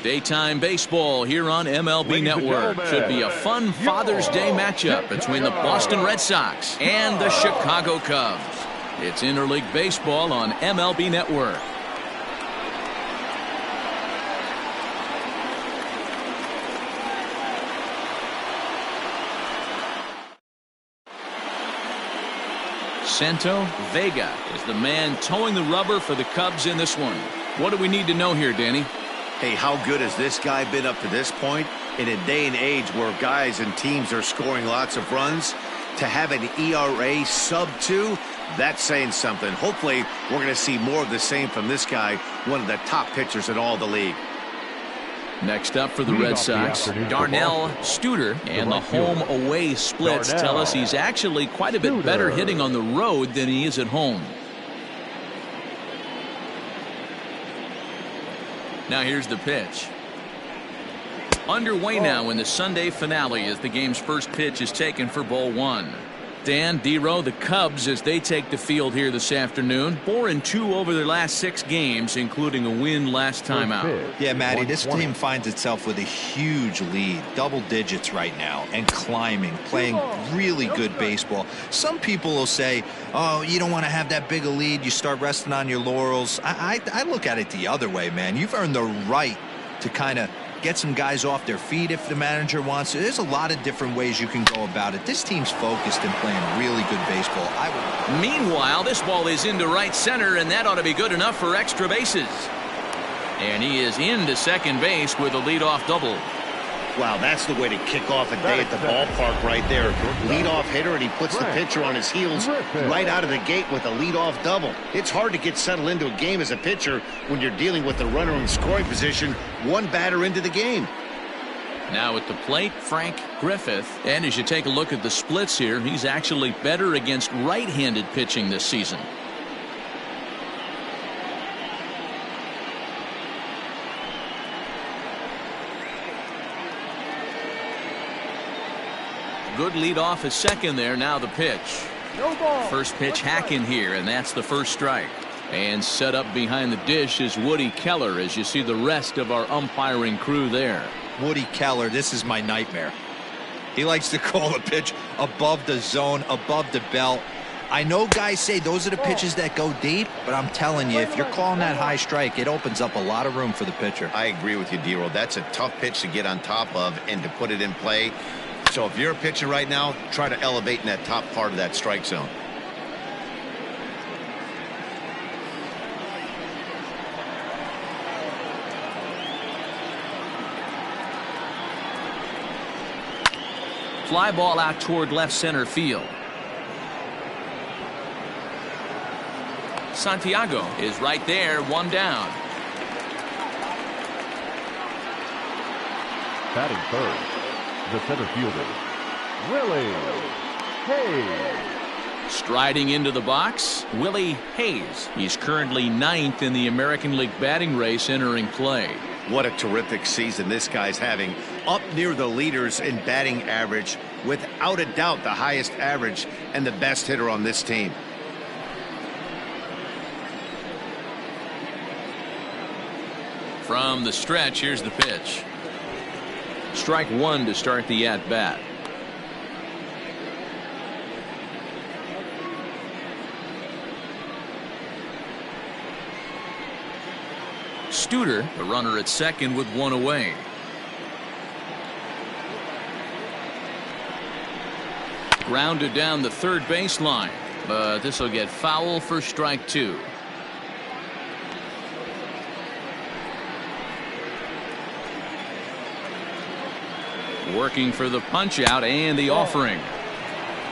Daytime baseball here on MLB Network. Should be a fun Father's Day matchup between the Boston Red Sox and the Chicago Cubs. It's interleague baseball on MLB Network. Santo Vega is the man towing the rubber for the Cubs in this one. What do we need to know here, Danny? Hey, how good has this guy been up to this point? In a day and age where guys and teams are scoring lots of runs, to have an ERA sub-2, that's saying something. Hopefully, we're going to see more of the same from this guy, one of the top pitchers in all the league. Next up for the Red Sox, Darnell Studer, and the home-away splits tell us he's actually quite a bit better hitting on the road than he is at home. Now here's the pitch. Underway now in the Sunday finale as the game's first pitch is taken for ball one. Dan, D-Row, the Cubs, as they take the field here this afternoon, 4-2 over their last 6 games, including a win last time out. Yeah, Matty, this team finds itself with a huge lead, double digits right now, and climbing, playing really good baseball. Some people will say, oh, you don't want to have that big a lead, you start resting on your laurels. I look at it the other way, man. You've earned the right to kind of get some guys off their feet if the manager wants to. There's a lot of different ways you can go about it. This team's focused and playing really good baseball. Meanwhile, this ball is into right center, and that ought to be good enough for extra bases. And he is into second base with a leadoff double. Wow, that's the way to kick off a day at the ballpark right there. Leadoff hitter, and he puts the pitcher on his heels right out of the gate with a leadoff double. It's hard to get settled into a game as a pitcher when you're dealing with the runner in scoring position one batter into the game. Now at the plate, Frank Griffith. And as you take a look at the splits here, he's actually better against right-handed pitching this season. Good lead off at second there. Now the pitch. First pitch hacking here, and that's the first strike. And set up behind the dish is Woody Keller as you see the rest of our umpiring crew there. Woody Keller, this is my nightmare. He likes to call the pitch above the zone, above the belt. I know guys say those are the pitches that go deep, but I'm telling you, if you're calling that high strike, it opens up a lot of room for the pitcher. I agree with you, D-Roll. That's a tough pitch to get on top of and to put it in play. So if you're a pitcher right now, try to elevate in that top part of that strike zone. Fly ball out toward left center field. Santiago is right there, one down. Batting third, the center fielder, Willie Hayes. Striding into the box, Willie Hayes. He's currently 9th in the American League batting race entering play. What a terrific season this guy's having. Up near the leaders in batting average, without a doubt the highest average and the best hitter on this team. From the stretch, here's the pitch. Strike one to start the at-bat. Studer, the runner at second with one away. Grounded down the third baseline, but this will get foul for strike two. Working for the punch out and the offering.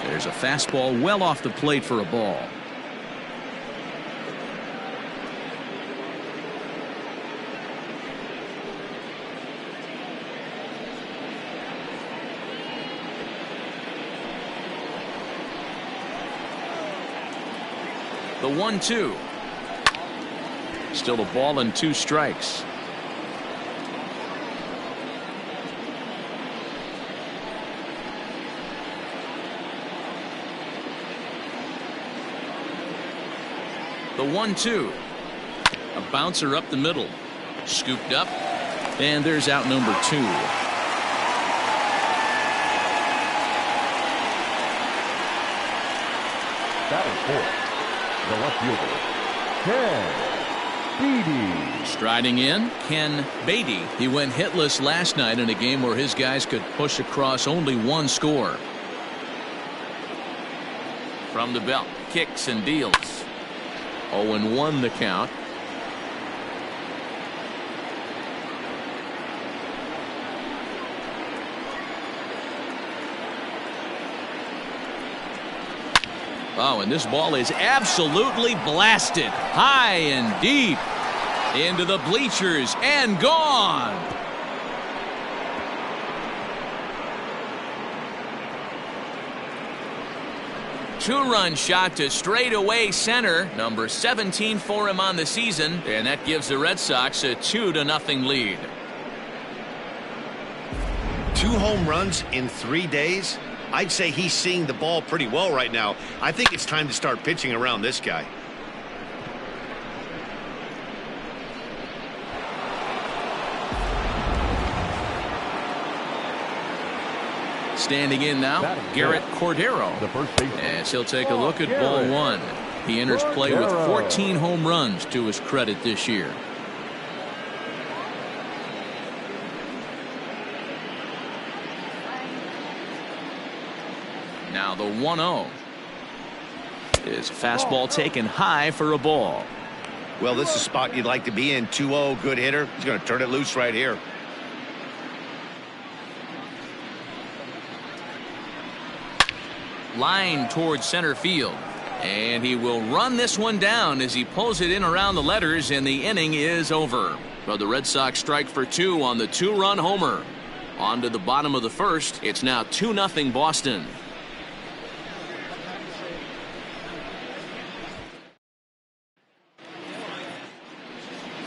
There's a fastball well off the plate for a ball. The 1-2. Still a ball and 2 strikes. The 1-2. A bouncer up the middle. Scooped up. And there's out number 2. Batting fourth, the left fielder, Ken Beatty. Striding in, Ken Beatty. He went hitless last night in a game where his guys could push across only one score. From the belt, kicks and deals. 0-1 the count. Oh, and this ball is absolutely blasted. High and deep. Into the bleachers and gone. Two-run shot to straightaway center. Number 17 for him on the season. And that gives the Red Sox a 2-0 lead. 2 home runs in 3 days. I'd say he's seeing the ball pretty well right now. I think it's time to start pitching around this guy. Standing in now, Garrett Cordero. The first baseman. As he'll take a look at ball 1. He enters play with 14 home runs to his credit this year. Now the 1-0 is a fastball taken high for a ball. Well, this is a spot you'd like to be in. 2-0, good hitter. He's going to turn it loose right here. Line towards center field. And he will run this one down as he pulls it in around the letters, and the inning is over. But the Red Sox strike for 2 on the 2-run homer. On to the bottom of the first. It's now 2-0 Boston.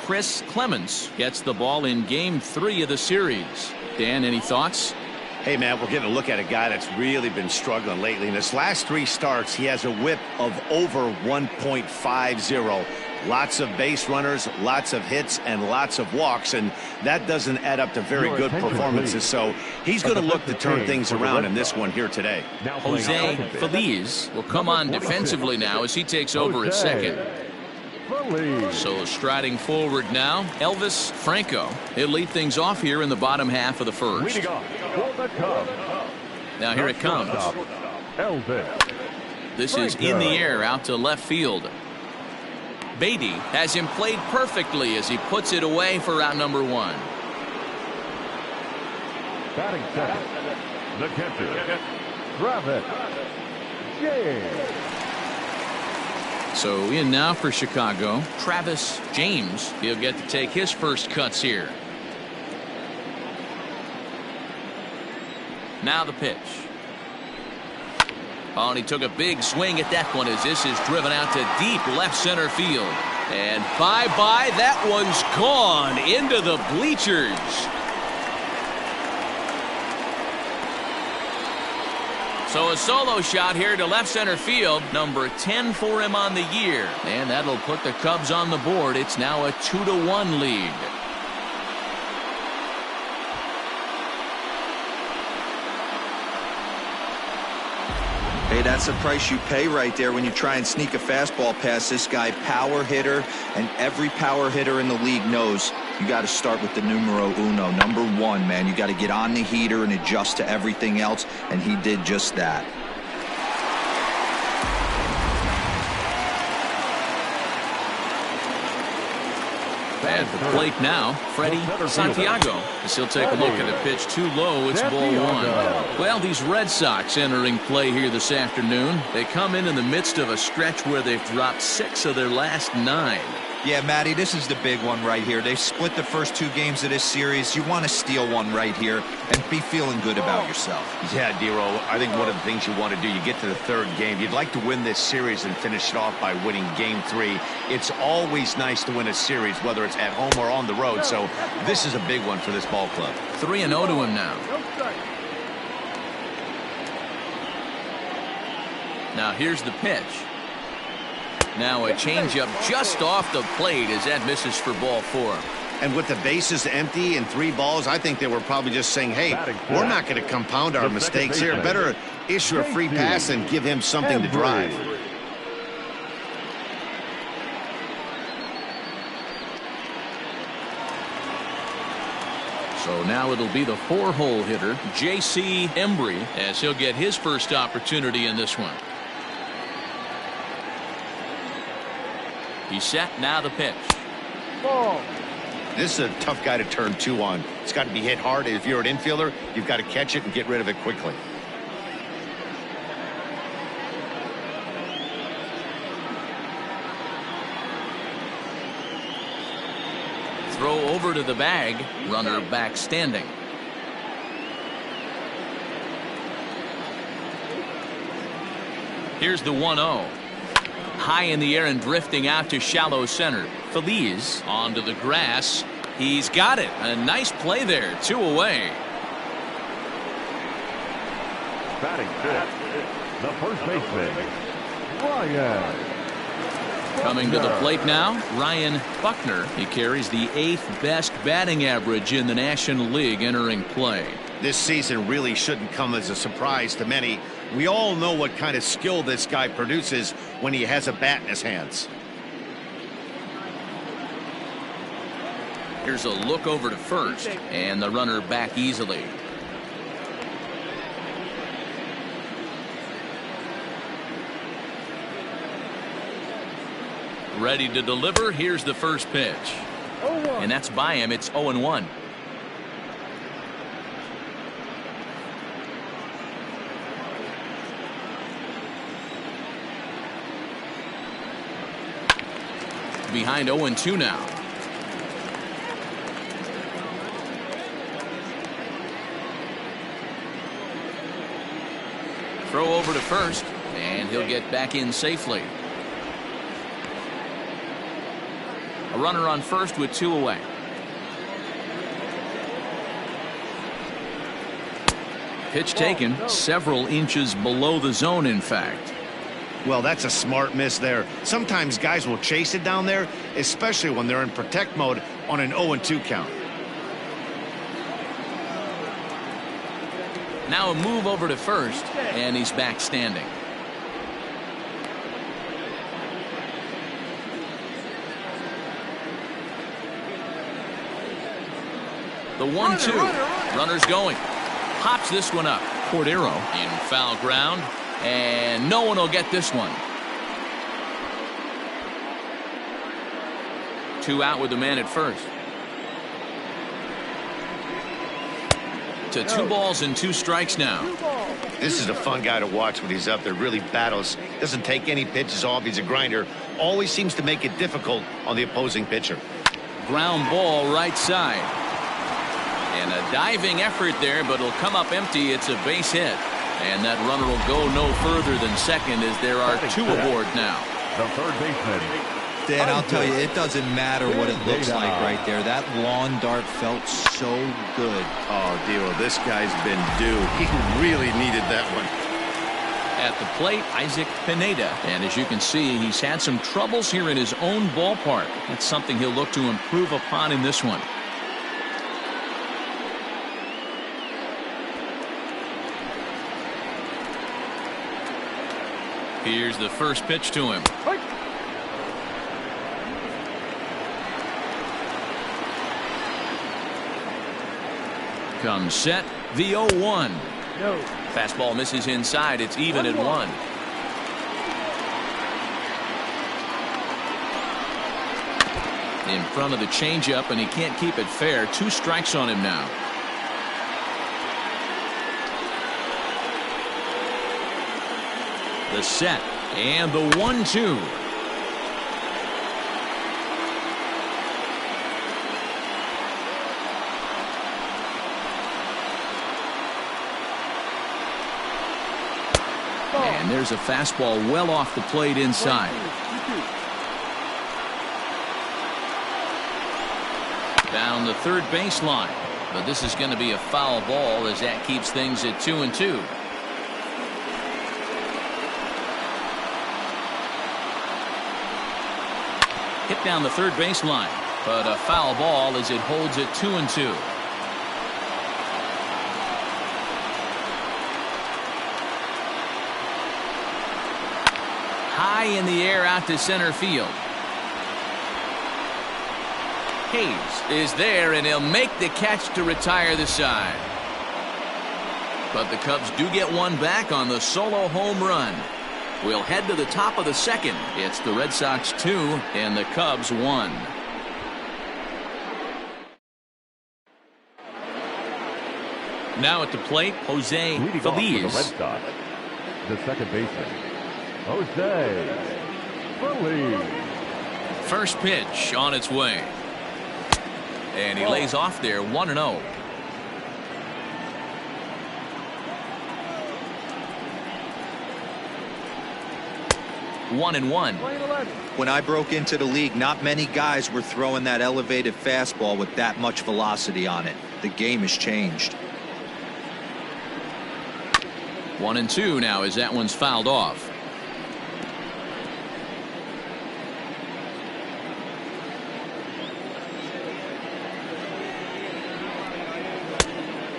Chris Clemens gets the ball in game 3 of the series. Dan, any thoughts? Hey, man, we're getting a look at a guy that's really been struggling lately. In his last 3 starts, he has a whip of over 1.50. Lots of base runners, lots of hits, and lots of walks, and that doesn't add up to very good performances. So he's going to look to turn things around in this one here today. Jose Feliz will come on defensively now as he takes over at second. So striding forward now, Elvis Franco. He'll lead things off here in the bottom half of the first. Now here it comes. This is in the air out to left field. Beatty has him played perfectly as he puts it away for out number 1. Batting second, the catcher, Travis James. So in now for Chicago, Travis James. He'll get to take his first cuts here. Now the pitch. Oh, and he took a big swing at that one as this is driven out to deep left center field. And bye-bye, that one's gone into the bleachers. So a solo shot here to left center field. Number 10 for him on the year. And that'll put the Cubs on the board. It's now a 2-1 lead. Hey, that's the price you pay right there when you try and sneak a fastball past this guy. Power hitter, and every power hitter in the league knows you got to start with the numero uno, number 1, man. You got to get on the heater and adjust to everything else, and he did just that. At the plate now, Freddie Santiago. As he'll take a look at a pitch too low. It's ball 1. Well, these Red Sox entering play here this afternoon. They come in the midst of a stretch where they've dropped 6 of their last 9. Yeah, Matty, this is the big one right here. They've split the first 2 games of this series. You want to steal one right here and be feeling good about yourself. Yeah, Dero, I think one of the things you want to do, you get to the 3rd game, you'd like to win this series and finish it off by winning game 3. It's always nice to win a series, whether it's at home or on the road. So this is a big one for this ball club. 3-0 to him now. Now here's the pitch. Now a changeup just off the plate as that misses for ball 4. And with the bases empty and 3 balls, I think they were probably just saying, hey, we're not going to compound our mistakes here. Better issue a free pass and give him something to drive. So now it'll be the 4-hole hitter, J.C. Embry, as he'll get his first opportunity in this one. He's set, now the pitch. Ball. This is a tough guy to turn 2 on. It's got to be hit hard. If you're an infielder, you've got to catch it and get rid of it quickly. Throw over to the bag, runner back standing. Here's the 1-0. High in the air and drifting out to shallow center. Feliz onto the grass. He's got it. A nice play there. 2 away. Batting fifth, the first baseman, Ryan. Coming to the plate now, Ryan Buckner. He carries the 8th best batting average in the National League entering play. This season really shouldn't come as a surprise to many. We all know what kind of skill this guy produces when he has a bat in his hands. Here's a look over to first, and the runner back easily. Ready to deliver. Here's the first pitch. And that's by him. It's 0-1. Behind 0-2 now. Throw over to first, and he'll get back in safely. A runner on first with 2 away. Pitch taken several inches below the zone, in fact. Well, that's a smart miss there. Sometimes guys will chase it down there, especially when they're in protect mode on an 0-2 count. Now a move over to first, and he's back standing. The 1-2. Runner's going. Pops this one up. Cordero in foul ground. And no one will get this one. 2 out with the man at first. To 2 balls and 2 strikes now. This is a fun guy to watch when he's up there. Really battles. Doesn't take any pitches off. He's a grinder. Always seems to make it difficult on the opposing pitcher. Ground ball right side. And a diving effort there, but it'll come up empty. It's a base hit. And that runner will go no further than second as there are 2 aboard now. The third baseman. Dan, I'll tell you, it doesn't matter what it looks like right there. That lawn dart felt so good. Oh, Dio, this guy's been due. He really needed that one. At the plate, Isaac Pineda. And as you can see, he's had some troubles here in his own ballpark. That's something he'll look to improve upon in this one. Here's the first pitch to him. Comes set. The 0-1. No. Fastball misses inside. It's even at 1. In front of the changeup, and he can't keep it fair. 2 strikes on him now. The set and the 1-2. And there's a fastball well off the plate inside. Down the third baseline. But this is going to be a foul ball as that keeps things at 2-2. Hit down the third baseline. But a foul ball as it holds it 2-2. High in the air out to center field. Hayes is there, and he'll make the catch to retire the side. But the Cubs do get one back on the solo home run. We'll head to the top of the second. It's the Red Sox 2 and the Cubs 1. Now at the plate, Jose Feliz. The Red Sox, the second baseman, Jose Feliz. First pitch on its way. And he lays off there 1-0. One and one. When I broke into the league, not many guys were throwing that elevated fastball with that much velocity on it. The game has changed. 1-2 now as that one's fouled off.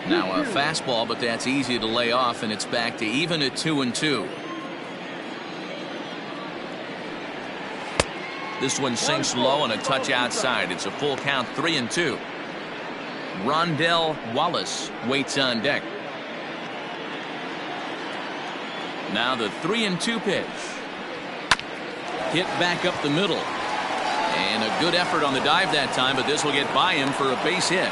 Now a fastball, but that's easy to lay off, and it's back to even at 2-2. This one sinks low and a touch outside. It's a full count, 3-2. Rondell Wallace waits on deck. Now the 3-2 pitch. Hit back up the middle. And a good effort on the dive that time, but this will get by him for a base hit.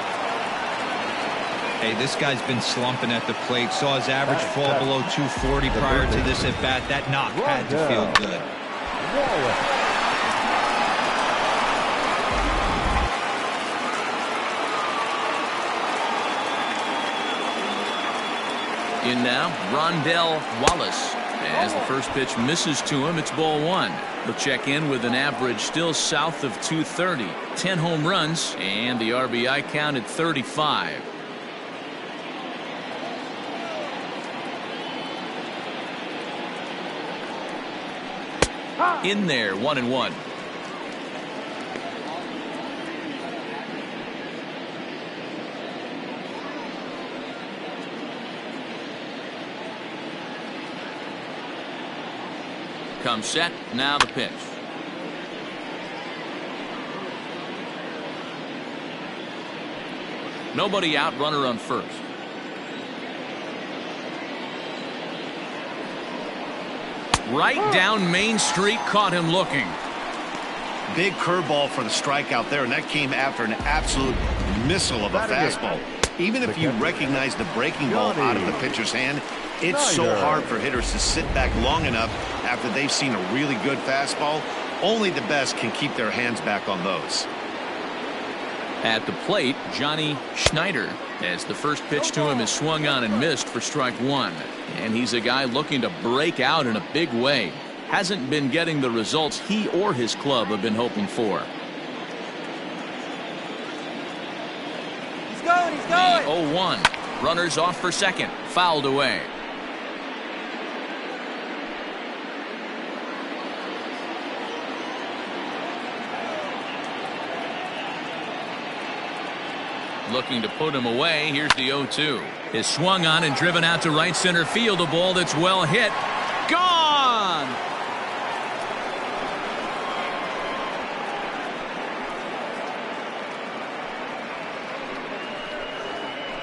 Hey, this guy's been slumping at the plate. Saw his average fall below 240 prior to this at bat. That knock had to feel good. In now, Rondell Wallace. As the first pitch misses to him, it's ball one. He'll check in with an average still south of 230. 10 home runs, and the RBI count at 35. In there, 1-1. Comes set. Now the pitch. Nobody out. Runner on first. Right down Main Street. Caught him looking. Big curveball for the strikeout there, and that came after an absolute missile of a fastball. Even if you recognize the breaking ball out of the pitcher's hand, it's so hard for hitters to sit back long enough after they've seen a really good fastball. Only the best can keep their hands back on those. At the plate, Johnny Schneider, as the first pitch to him is swung on and missed for strike one. And he's a guy looking to break out in a big way. Hasn't been getting the results he or his club have been hoping for. He's going. The 0-1. Runners off for second. Fouled away. Looking to put him away. Here's the 0-2. Is swung on and driven out to right center field. A ball that's well hit. Gone!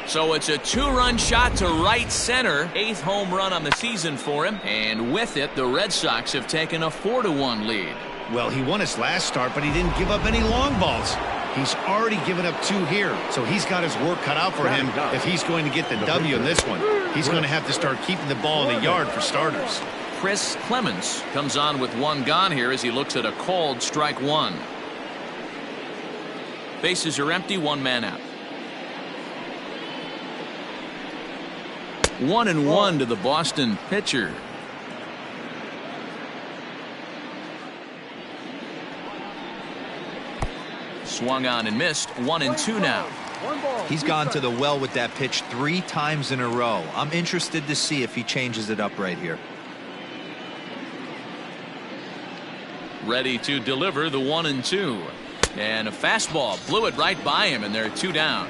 So it's a two-run shot to right center. 8th home run on the season for him. And with it, the Red Sox have taken a 4-1 lead. Well, he won his last start, but he didn't give up any long balls. He's already given up 2 here, so he's got his work cut out for him if he's going to get the W in this one. He's going to have to start keeping the ball in the yard for starters. Chris Clemens comes on with 1 gone here as he looks at a called strike 1. Bases are empty, 1 man out. 1-1 to the Boston pitcher. Swung on and missed. 1-2 now. He's gone to the well with that pitch 3 times in a row. I'm interested to see if he changes it up right here. Ready to deliver the 1-2. And a fastball blew it right by him, and they're 2 down.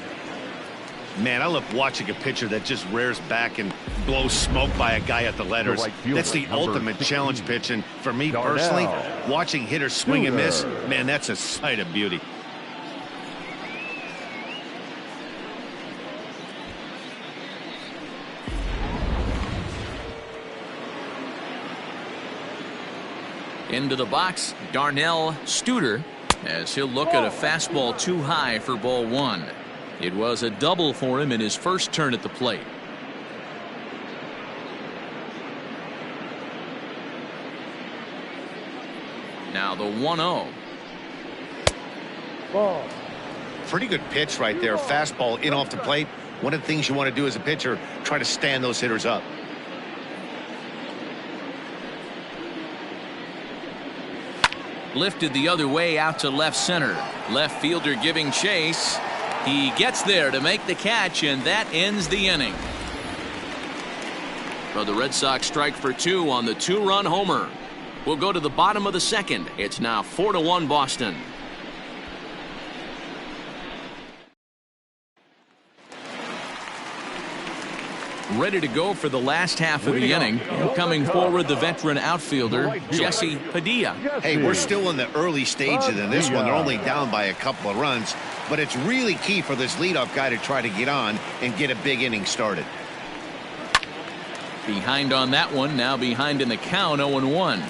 Man, I love watching a pitcher that just rears back and blows smoke by a guy at the letters. That's the ultimate challenge pitch, and for me personally, watching hitters swing and miss, man, that's a sight of beauty. Into the box, Darnell Studer, as he'll look at a fastball too high for ball 1. It was a double for him in his first turn at the plate. Now the 1-0. Pretty good pitch right there. Fastball in off the plate. One of the things you want to do as a pitcher, try to stand those hitters up. Lifted the other way out to left center. Left fielder giving chase. He gets there to make the catch, and that ends the inning. So the Red Sox strike for 2 on the 2-run homer. We'll go to the bottom of the second. It's now 4-1 Boston. Ready to go for the last half of the inning. Coming forward, the veteran outfielder, Jesse Padilla. Hey, we're still in the early stages in this one. They're only down by a couple of runs, but it's really key for this leadoff guy to try to get on and get a big inning started. Behind on that one, now behind in the count, 0-1.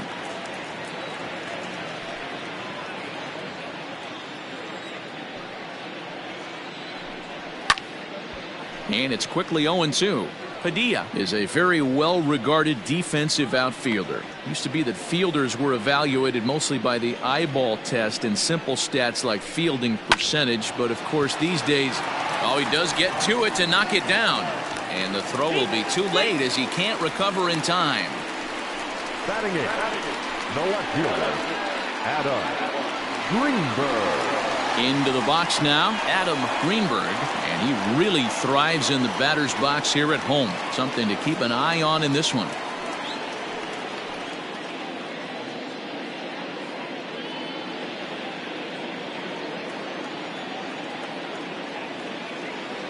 And it's quickly 0-2. Padilla is a very well-regarded defensive outfielder. Used to be that fielders were evaluated mostly by the eyeball test and simple stats like fielding percentage, but of course these days, he does get to it to knock it down. And the throw will be too late as he can't recover in time. Batting in, the left fielder, Adam Greenberg. Into the box now, Adam Greenberg, and he really thrives in the batter's box here at home. Something to keep an eye on in this one.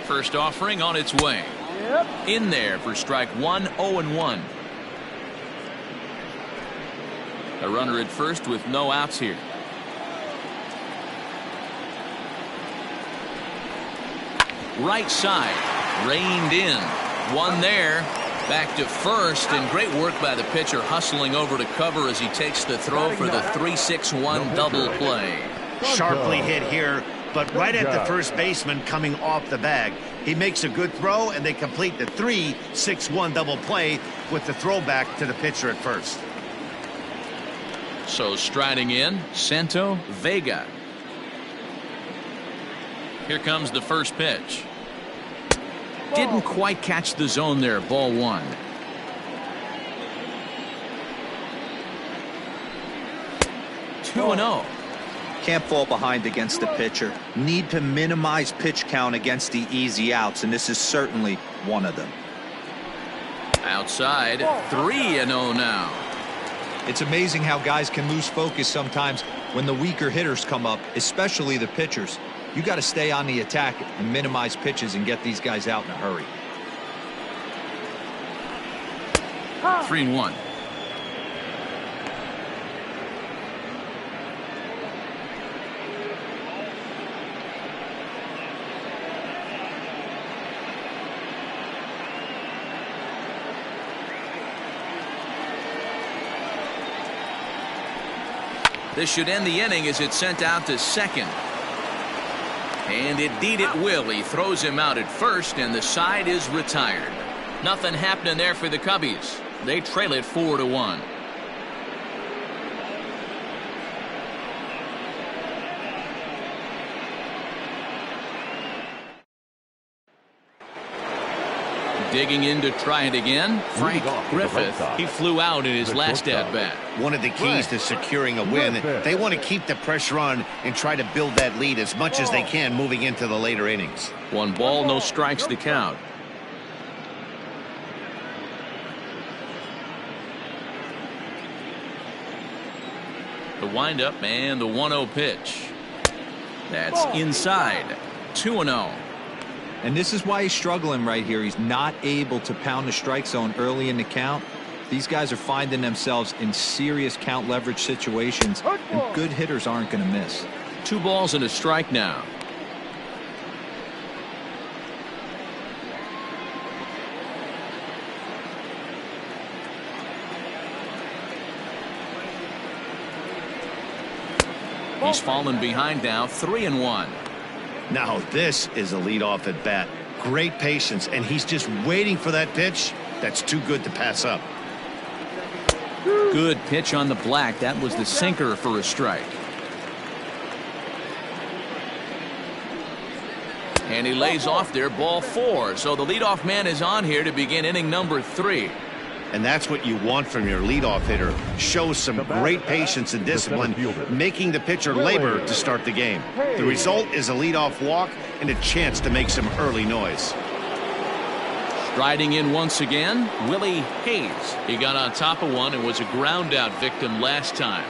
First offering on its way. In there for strike 1, 0-1. A runner at first with no outs here. Right side, reined in. One there, back to first, and great work by the pitcher hustling over to cover as he takes the throw for the 3-6-1 double play. Sharply hit here, but right at the first baseman coming off the bag. He makes a good throw, and they complete the 3-6-1 double play with the throwback to the pitcher at first. So striding in, Santo Vega. Here comes the first pitch. Didn't quite catch the zone there, ball 1. Two 2-0. Can't fall behind against the pitcher. Need to minimize pitch count against the easy outs, and this is certainly one of them. Outside, 3-0 now. It's amazing how guys can lose focus sometimes when the weaker hitters come up, especially the pitchers. You got to stay on the attack and minimize pitches and get these guys out in a hurry. 3-1. This should end the inning as it's sent out to second. And indeed it will. He throws him out at first, and the side is retired. Nothing happening there for the Cubbies. They trail it 4-1. Digging in to try it again, Frank Griffith. He flew out in his last at-bat. One of the keys to securing a win, they want to keep the pressure on and try to build that lead as much as they can moving into the later innings. 1 ball, no strikes the count. The windup and the 1-0 pitch. That's inside. 2-0. And this is why he's struggling right here. He's not able to pound the strike zone early in the count. These guys are finding themselves in serious count leverage situations, and good hitters aren't going to miss. 2 balls and a strike now. He's fallen behind now, 3-1. Now this is a leadoff at bat. Great patience, and he's just waiting for that pitch. That's too good to pass up. Good pitch on the black. That was the sinker for a strike. And he lays off there, ball 4. So the leadoff man is on here to begin inning number 3. And that's what you want from your leadoff hitter. Shows some great patience and discipline, making the pitcher labor to start the game. The result is a leadoff walk and a chance to make some early noise. Striding in once again, Willie Hayes. He got on top of one and was a ground out victim last time.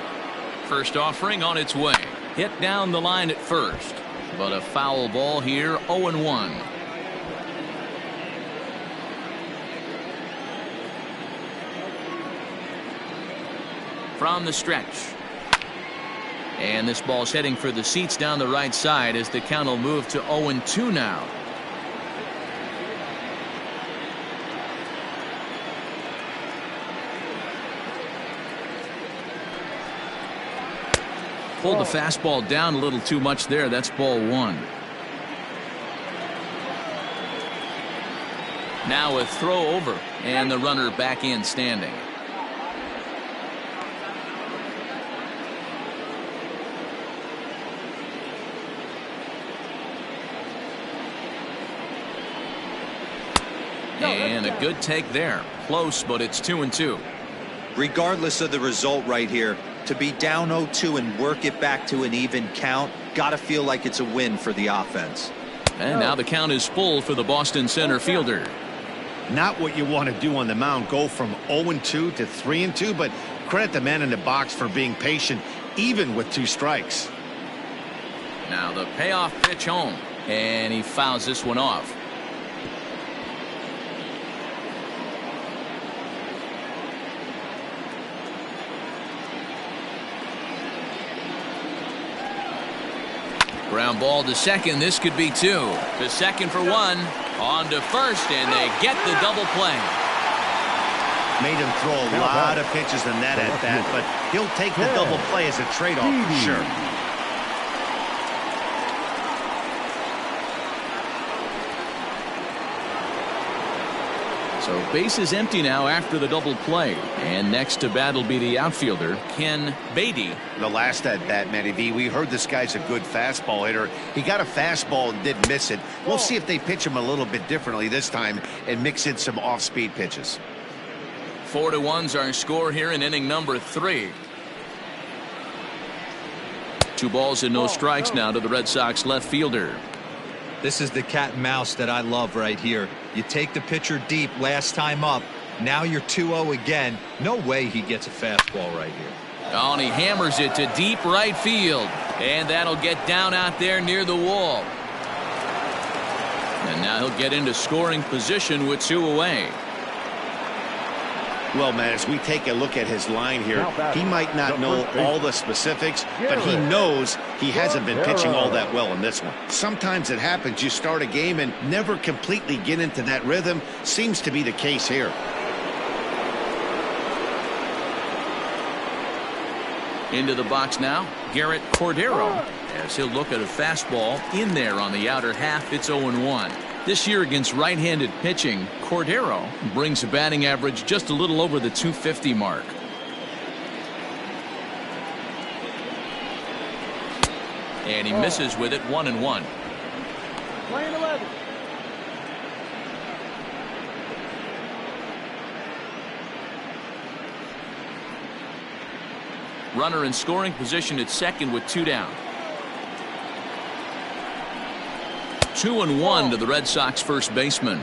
First offering on its way. Hit down the line at first, but a foul ball here, 0-1. From the stretch. And this ball's heading for the seats down the right side as the count will move to 0-2 now. Pulled the fastball down a little too much there. That's ball 1. Now a throw over and the runner back in standing. And a good take there. Close, but it's 2-2. Regardless of the result right here, to be down 0-2 and work it back to an even count, got to feel like it's a win for the offense. And now the count is full for the Boston center fielder. Not what you want to do on the mound, go from 0-2 to 3-2, but credit the man in the box for being patient, even with 2 strikes. Now the payoff pitch home, and he fouls this one off. Ground ball to second. This could be 2. To second for 1. On to first, and they get the double play. Made him throw a lot of pitches in that at bat, but he'll take the double play as a trade-off for sure. So base is empty now after the double play, and next to bat will be the outfielder Ken Beatty. The last at bat, Matty B, we heard this guy's a good fastball hitter. He got a fastball and did miss it. We'll see if they pitch him a little bit differently this time and mix in some off-speed pitches. 4-1's our score here in inning number 3. 2 balls and no strikes now to the Red Sox left fielder. This is the cat and mouse that I love right here. You take the pitcher deep last time up. Now you're 2-0 again. No way he gets a fastball right here. Oh, and he hammers it to deep right field. And that'll get down out there near the wall. And now he'll get into scoring position with 2 away. Well, man, as we take a look at his line here, he might not know all the specifics, but he knows he hasn't been pitching all that well in this one. Sometimes it happens. You start a game and never completely get into that rhythm. Seems to be the case here. Into the box now, Garrett Cordero, as he'll look at a fastball in there on the outer half. It's 0-1. This year against right-handed pitching, Cordero brings a batting average just a little over the 250 mark. And he misses with it, 1-1. Playing 11. Runner in scoring position at second with 2 down. 2-1 to the Red Sox first baseman.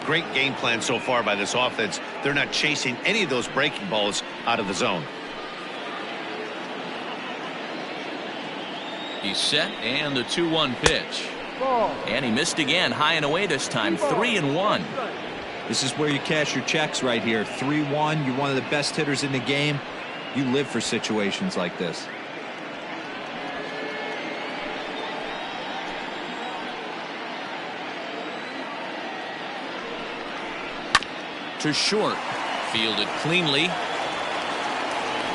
Great game plan so far by this offense. They're not chasing any of those breaking balls out of the zone. He's set, and the 2-1 pitch. Ball. And he missed again, high and away this time, 3-1. This is where you cash your checks right here. 3-1. You're one of the best hitters in the game. You live for situations like this. To short. Fielded cleanly.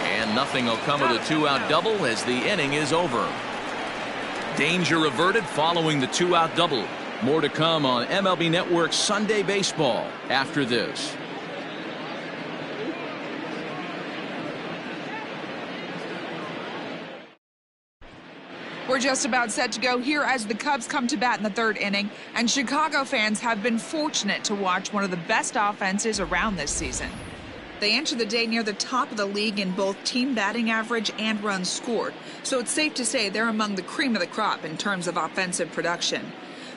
And nothing will come of the 2-out double as the inning is over. Danger averted following the 2-out double. More to come on MLB Network's Sunday Baseball after this. We're just about set to go here as the Cubs come to bat in the third inning, and Chicago fans have been fortunate to watch one of the best offenses around this season. They enter the day near the top of the league in both team batting average and runs scored, so it's safe to say they're among the cream of the crop in terms of offensive production.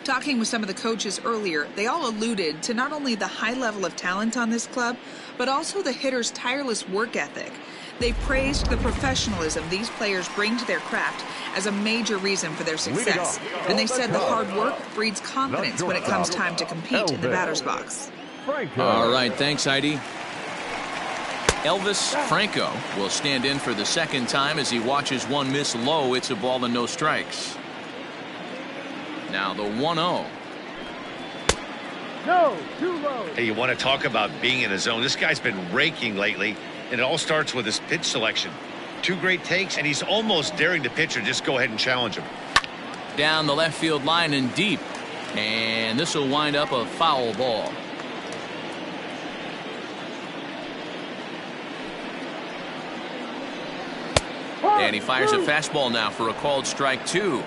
Talking with some of the coaches earlier, they all alluded to not only the high level of talent on this club, but also the hitters' tireless work ethic. They praised the professionalism these players bring to their craft as a major reason for their success. And they said the hard work breeds confidence when it comes time to compete in the batter's box. All right, thanks, Heidi. Elvis Franco will stand in for the second time as he watches one miss low. It's a ball and no strikes. Now the 1-0. No, too low. Hey, you want to talk about being in a zone? This guy's been raking lately, and it all starts with his pitch selection. 2 great takes, and he's almost daring the pitcher just go ahead and challenge him. Down the left field line and deep. And this will wind up a foul ball. And he fires a fastball now for a called strike 2.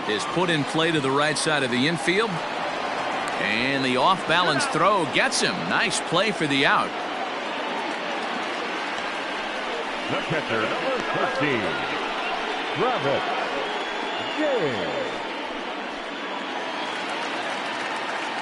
Is put in play to the right side of the infield. And the off-balance throw gets him. Nice play for the out. The catcher, number 13, Travis James.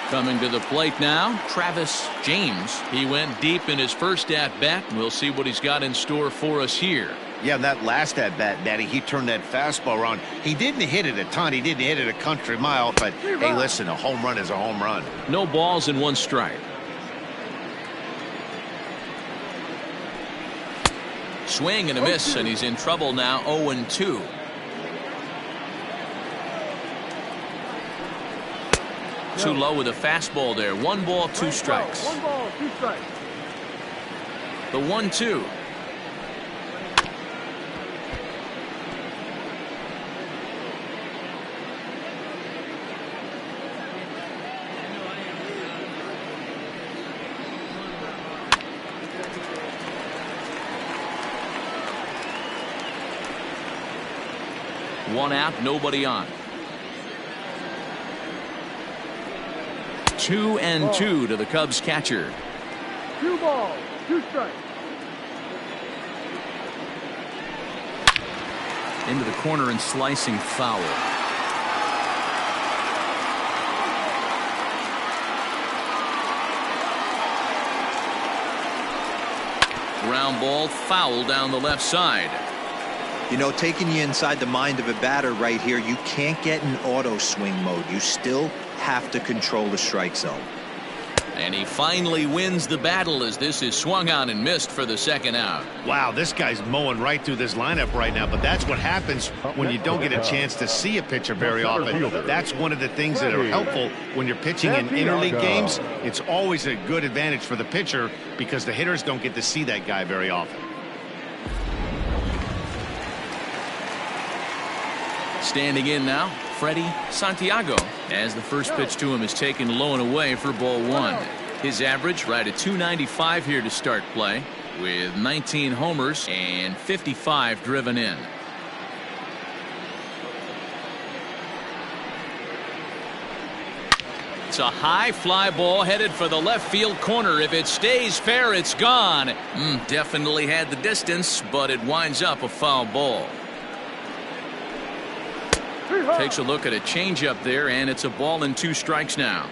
Coming to the plate now, Travis James. He went deep in his first at-bat. We'll see what he's got in store for us here. Yeah, that last at-bat, Daddy, he turned that fastball around. He didn't hit it a ton. He didn't hit it a country mile. But, hey, listen, a home run is a home run. No balls and 1 strike. Swing and a miss, and he's in trouble now, 0-2. Too low with a fastball there. 1 ball, 2 strikes. 1 ball, 2 strikes. The 1-2. One out, nobody on. 2-2 to the Cubs catcher. 2 balls, 2 strikes. Into the corner and slicing foul. Ground ball, foul down the left side. You know, taking you inside the mind of a batter right here, you can't get in auto swing mode. You still have to control the strike zone. And he finally wins the battle as this is swung on and missed for the second out. Wow, this guy's mowing right through this lineup right now, but that's what happens when you don't get a chance to see a pitcher very often. That's one of the things that are helpful when you're pitching in interleague games. It's always a good advantage for the pitcher because the hitters don't get to see that guy very often. Standing in now, Freddie Santiago, as the first pitch to him is taken low and away for ball 1. His average right at .295 here to start play, with 19 homers and 55 driven in. It's a high fly ball headed for the left field corner. If it stays fair, it's gone. Definitely had the distance, but it winds up a foul ball. Takes a look at a changeup there, and it's a ball and 2 strikes now.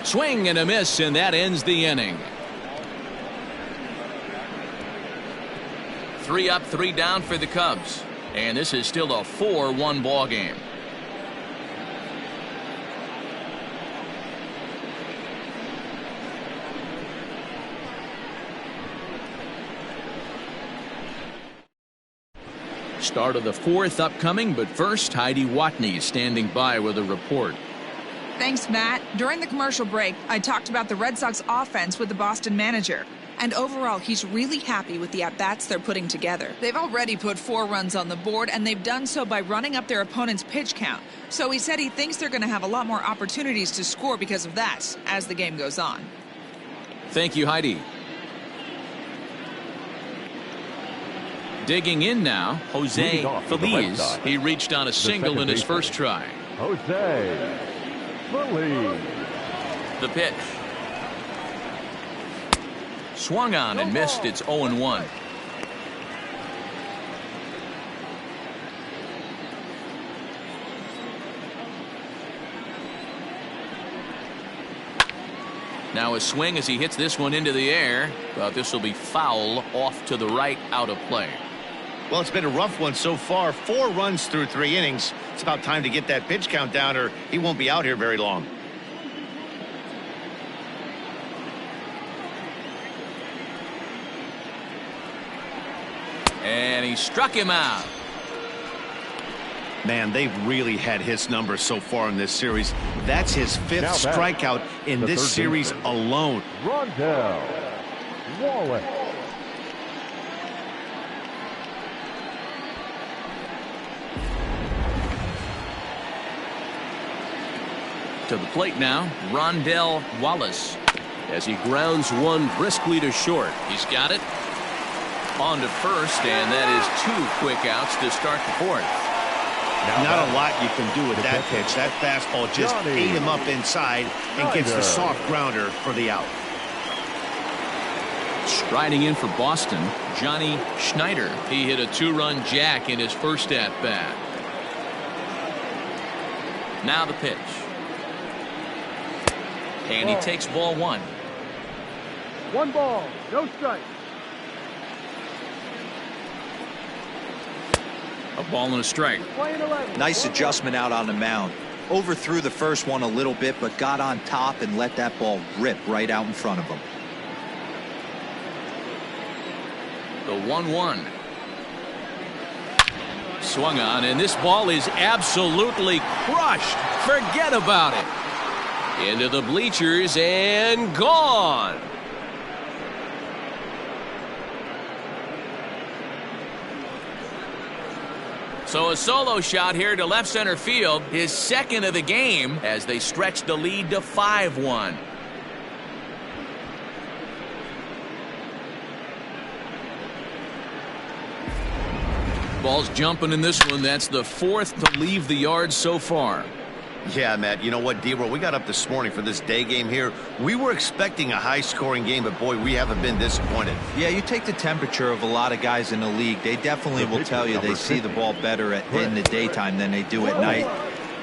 Swing and a miss, and that ends the inning. 3 up, 3 down for the Cubs. And this is still a 4-1 ball game. Start of the 4th upcoming, but first, Heidi Watney standing by with a report. Thanks, Matt. During the commercial break, I talked about the Red Sox offense with the Boston manager. And overall, he's really happy with the at-bats they're putting together. They've already put 4 runs on the board, and they've done so by running up their opponent's pitch count. So he said he thinks they're going to have a lot more opportunities to score because of that as the game goes on. Thank you, Heidi. Digging in now, Jose Feliz. He reached on a single in his first try. Jose Feliz. The pitch. Swung on and missed. It's 0-1. Now a swing as he hits this one into the air, but this will be foul off to the right, out of play. Well, it's been a rough one so far. 4 runs through 3 innings. It's about time to get that pitch count down, or he won't be out here very long. And he struck him out. Man, they've really had his number so far in this series. That's his 5th strikeout in this series alone. Rondell Wallace. To the plate now, Rondell Wallace, as he grounds one briskly to short. He's got it. On to first, and that is 2 quick outs to start the 4th. Not a lot you can do with that pitch. That fastball just ate him up inside and gets the soft grounder for the out. Striding in for Boston, Johnny Schneider. He hit a 2-run jack in his first at-bat. Now the pitch. And he takes ball 1. 1 ball, no strike. A ball and a strike. Nice adjustment out on the mound. Overthrew the first one a little bit, but got on top and let that ball rip right out in front of him. The 1-1. Swung on, and this ball is absolutely crushed. Forget about it. Into the bleachers and gone. So a solo shot here to left center field, his 2nd of the game, as they stretch the lead to 5-1. Ball's jumping in this one. That's the 4th to leave the yard so far. Yeah, Matt, you know what, D-Roll, we got up this morning for this day game here. We were expecting a high-scoring game, but, boy, we haven't been disappointed. Yeah, you take the temperature of a lot of guys in the league. They definitely will tell you they see the ball better in the daytime than they do at night.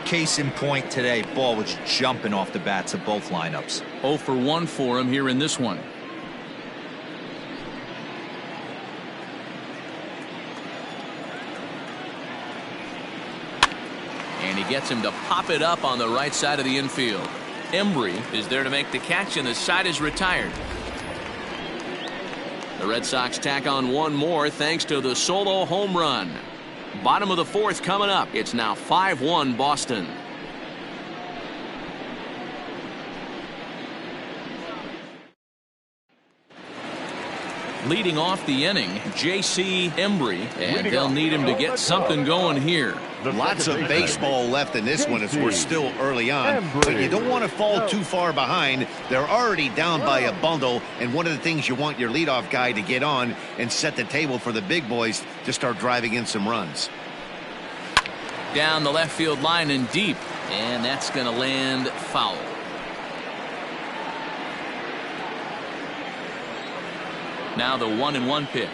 Case in point today, ball was jumping off the bats of both lineups. 0 for 1 for him here in this one. And he gets him to pop it up on the right side of the infield. Embry is there to make the catch, and the side is retired. The Red Sox tack on 1 more thanks to the solo home run. Bottom of the 4th coming up. It's now 5-1 Boston. Leading off the inning, J.C. Embry, and they'll need him to get something going here. Lots of baseball left in this one as we're still early on, but you don't want to fall too far behind. They're already down by a bundle, and one of the things you want your leadoff guy to get on and set the table for the big boys to start driving in some runs. Down the left field line and deep, and that's going to land foul. Now the 1-1 pitch.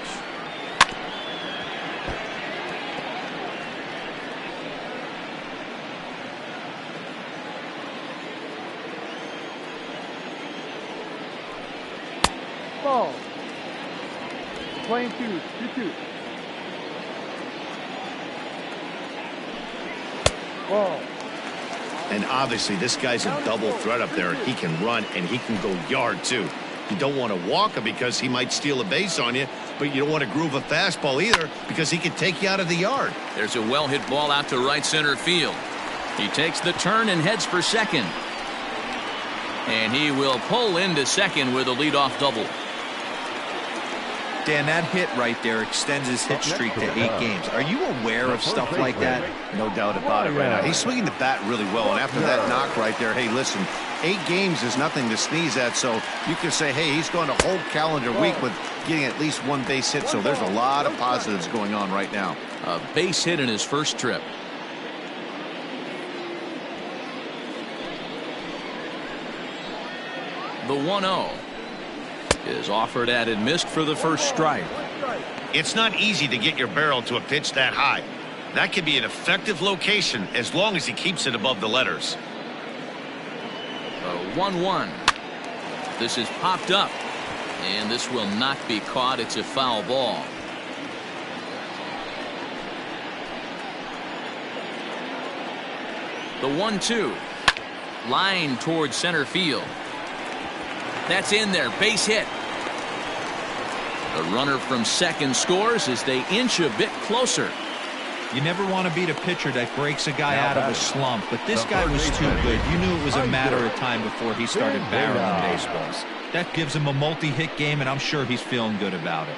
playing 2, 2-2. Ball. And obviously this guy's a double threat up there. He can run and he can go yard too. You don't want to walk him because he might steal a base on you, but you don't want to groove a fastball either because he can take you out of the yard. There's a well-hit ball out to right center field. He takes the turn and heads for second. And he will pull into second with a leadoff double. Dan, that hit right there extends his hit streak to 8 games. Are you aware of stuff like that? No doubt about it right now. He's swinging the bat really well, and after that knock right there, hey, listen, 8 games is nothing to sneeze at, so you can say, hey, he's going a whole calendar week with getting at least 1 base hit, so there's a lot of positives going on right now. A base hit in his first trip. The 1-0 is offered at and missed for the first strike. It's not easy to get your barrel to a pitch that high. That can be an effective location as long as he keeps it above the letters. The 1-1. This is popped up, and this will not be caught. It's a foul ball. The 1-2. Line towards center field. That's in there. Base hit. The runner from second scores as they inch a bit closer. You never want to beat a pitcher that breaks a guy out of a slump, but this guy was too good. You knew it was a matter of time before he started barreling baseballs. That gives him a multi-hit game, and I'm sure he's feeling good about it.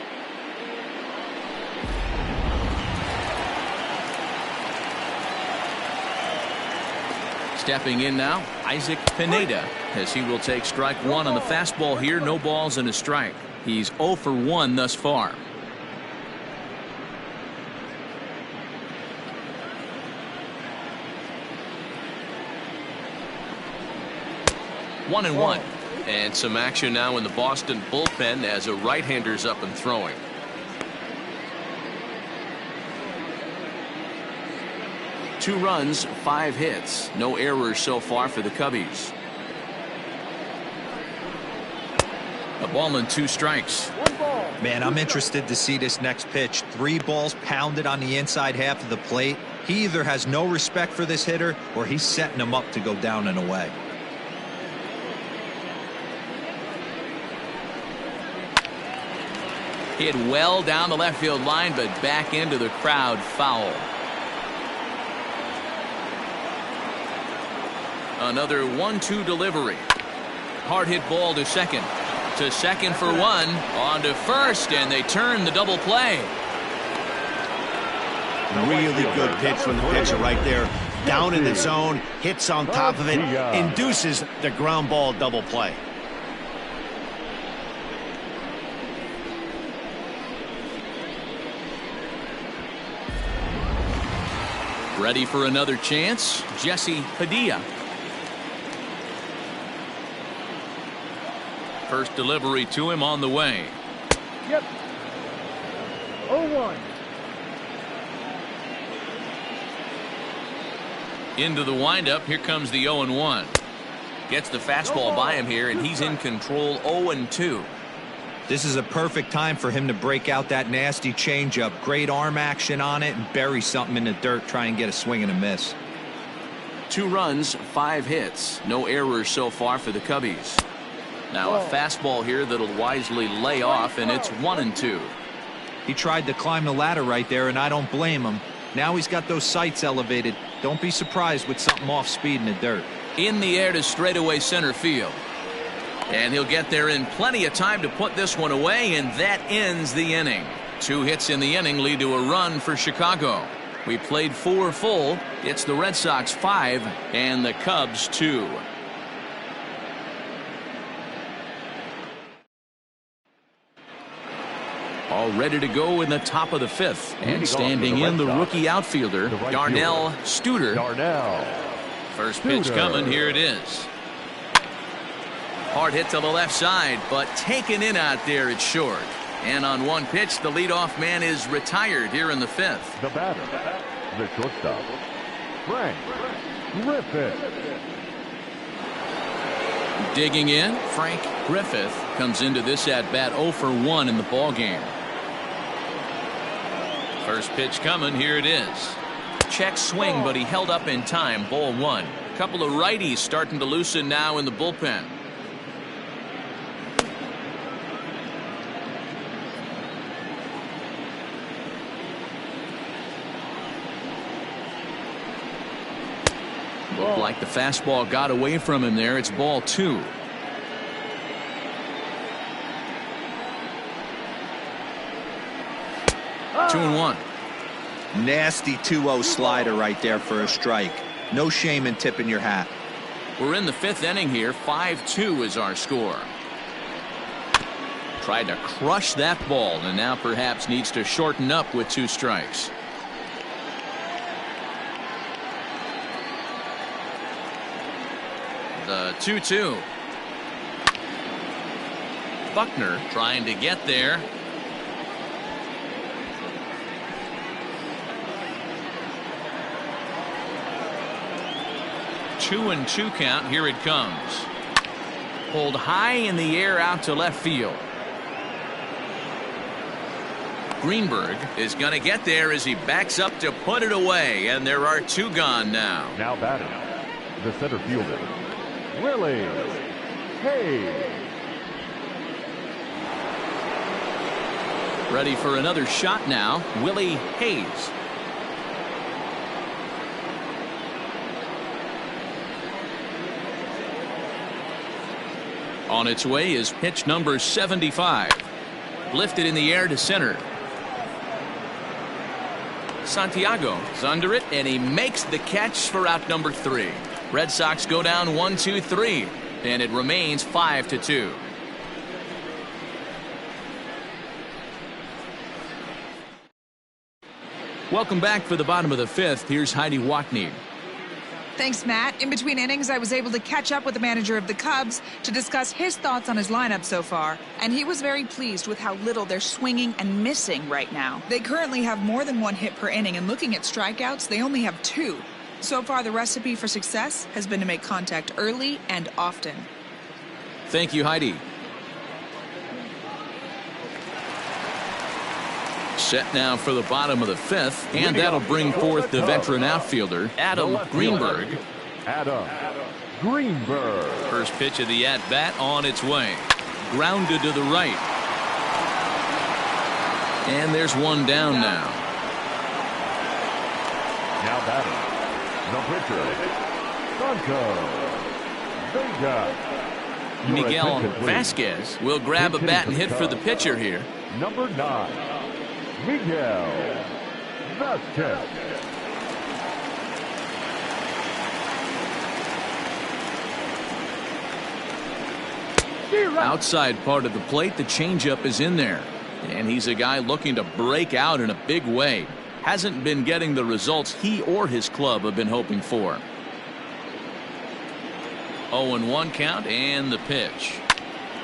Stepping in now, Isaac Pineda, as he will take strike 1 on the fastball here. No balls and a strike. He's 0 for 1 thus far. One and one. And some action now in the Boston bullpen as a right-hander's up and throwing. Two runs, 5 hits. No errors so far for the Cubbies. A ball and 2 strikes. Man, I'm interested to see this next pitch. 3 balls pounded on the inside half of the plate. He either has no respect for this hitter or he's setting him up to go down and away. Hit well down the left field line, but back into the crowd. Foul. Another 1-2 delivery. Hard hit ball to second. To second for 1. On to first, and they turn the double play. Really good pitch from the pitcher right there. Down in the zone, hits on top of it, induces the ground ball double play. Ready for another chance, Jesse Padilla. First delivery to him on the way. Yep. 0-1. Into the windup. Here comes the 0-1. Gets the fastball by him here, and he's in control. 0-2. This is a perfect time for him to break out that nasty changeup. Great arm action on it and bury something in the dirt. Try and get a swing and a miss. 2 runs, 5 hits. No errors so far for the Cubbies. Now a fastball here that'll wisely lay off, and it's 1-2. He tried to climb the ladder right there, and I don't blame him. Now he's got those sights elevated. Don't be surprised with something off speed in the dirt. In the air to straightaway center field. And he'll get there in plenty of time to put this one away, and that ends the inning. 2 hits in the inning lead to a run for Chicago. We played 4 full. It's the Red Sox 5 and the Cubs 2. All ready to go in the top of the 5th. And standing in, the rookie outfielder, Darnell Studer. First pitch coming. Here it is. Hard hit to the left side, but taken in out there, it's short. And on one pitch, the leadoff man is retired here in the 5th. The batter, the shortstop, Frank Griffith. Digging in, Frank Griffith comes into this at bat 0 for 1 in the ball game. First pitch coming. Here it is. Check swing, but he held up in time. Ball one. Couple of righties starting to loosen now in the bullpen. Looked like the fastball got away from him there. It's ball two. Two and one. Nasty 2-0 slider right there for a strike. No shame in tipping your hat. We're in the fifth inning here. 5-2 is our score. Tried to crush that ball and now perhaps needs to shorten up with 2 strikes. The 2-2. Buckner trying to get there. 2-2 count. Here it comes. Pulled high in the air out to left field. Greenberg is going to get there as he backs up to put it away, and there are 2 gone now. Now batting, the center fielder, Willie Hayes. Ready for another shot now. Willie Hayes. On its way is pitch number 75. Lifted in the air to center. Santiago is under it, and he makes the catch for out number 3. Red Sox go down 1-2-3, and it remains 5-2. Welcome back for the bottom of the 5th. Here's Heidi Watney. Thanks, Matt. In between innings, I was able to catch up with the manager of the Cubs to discuss his thoughts on his lineup so far, and he was very pleased with how little they're swinging and missing right now. They currently have more than 1 hit per inning, and looking at strikeouts, they only have 2. So far, the recipe for success has been to make contact early and often. Thank you, Heidi. Set now for the bottom of the 5th, and that'll bring forth the veteran outfielder, Adam Greenberg. Adam Greenberg. First pitch of the at-bat on its way. Grounded to the right. And there's 1 down now. Now batting, the pitcher, Santiago Vega. Miguel Vasquez will grab a bat and hit for the pitcher here. Number 9, Miguel Vasquez. Outside part of the plate, the changeup is in there. And he's a guy looking to break out in a big way. Hasn't been getting the results he or his club have been hoping for. 0-1 count, and the pitch.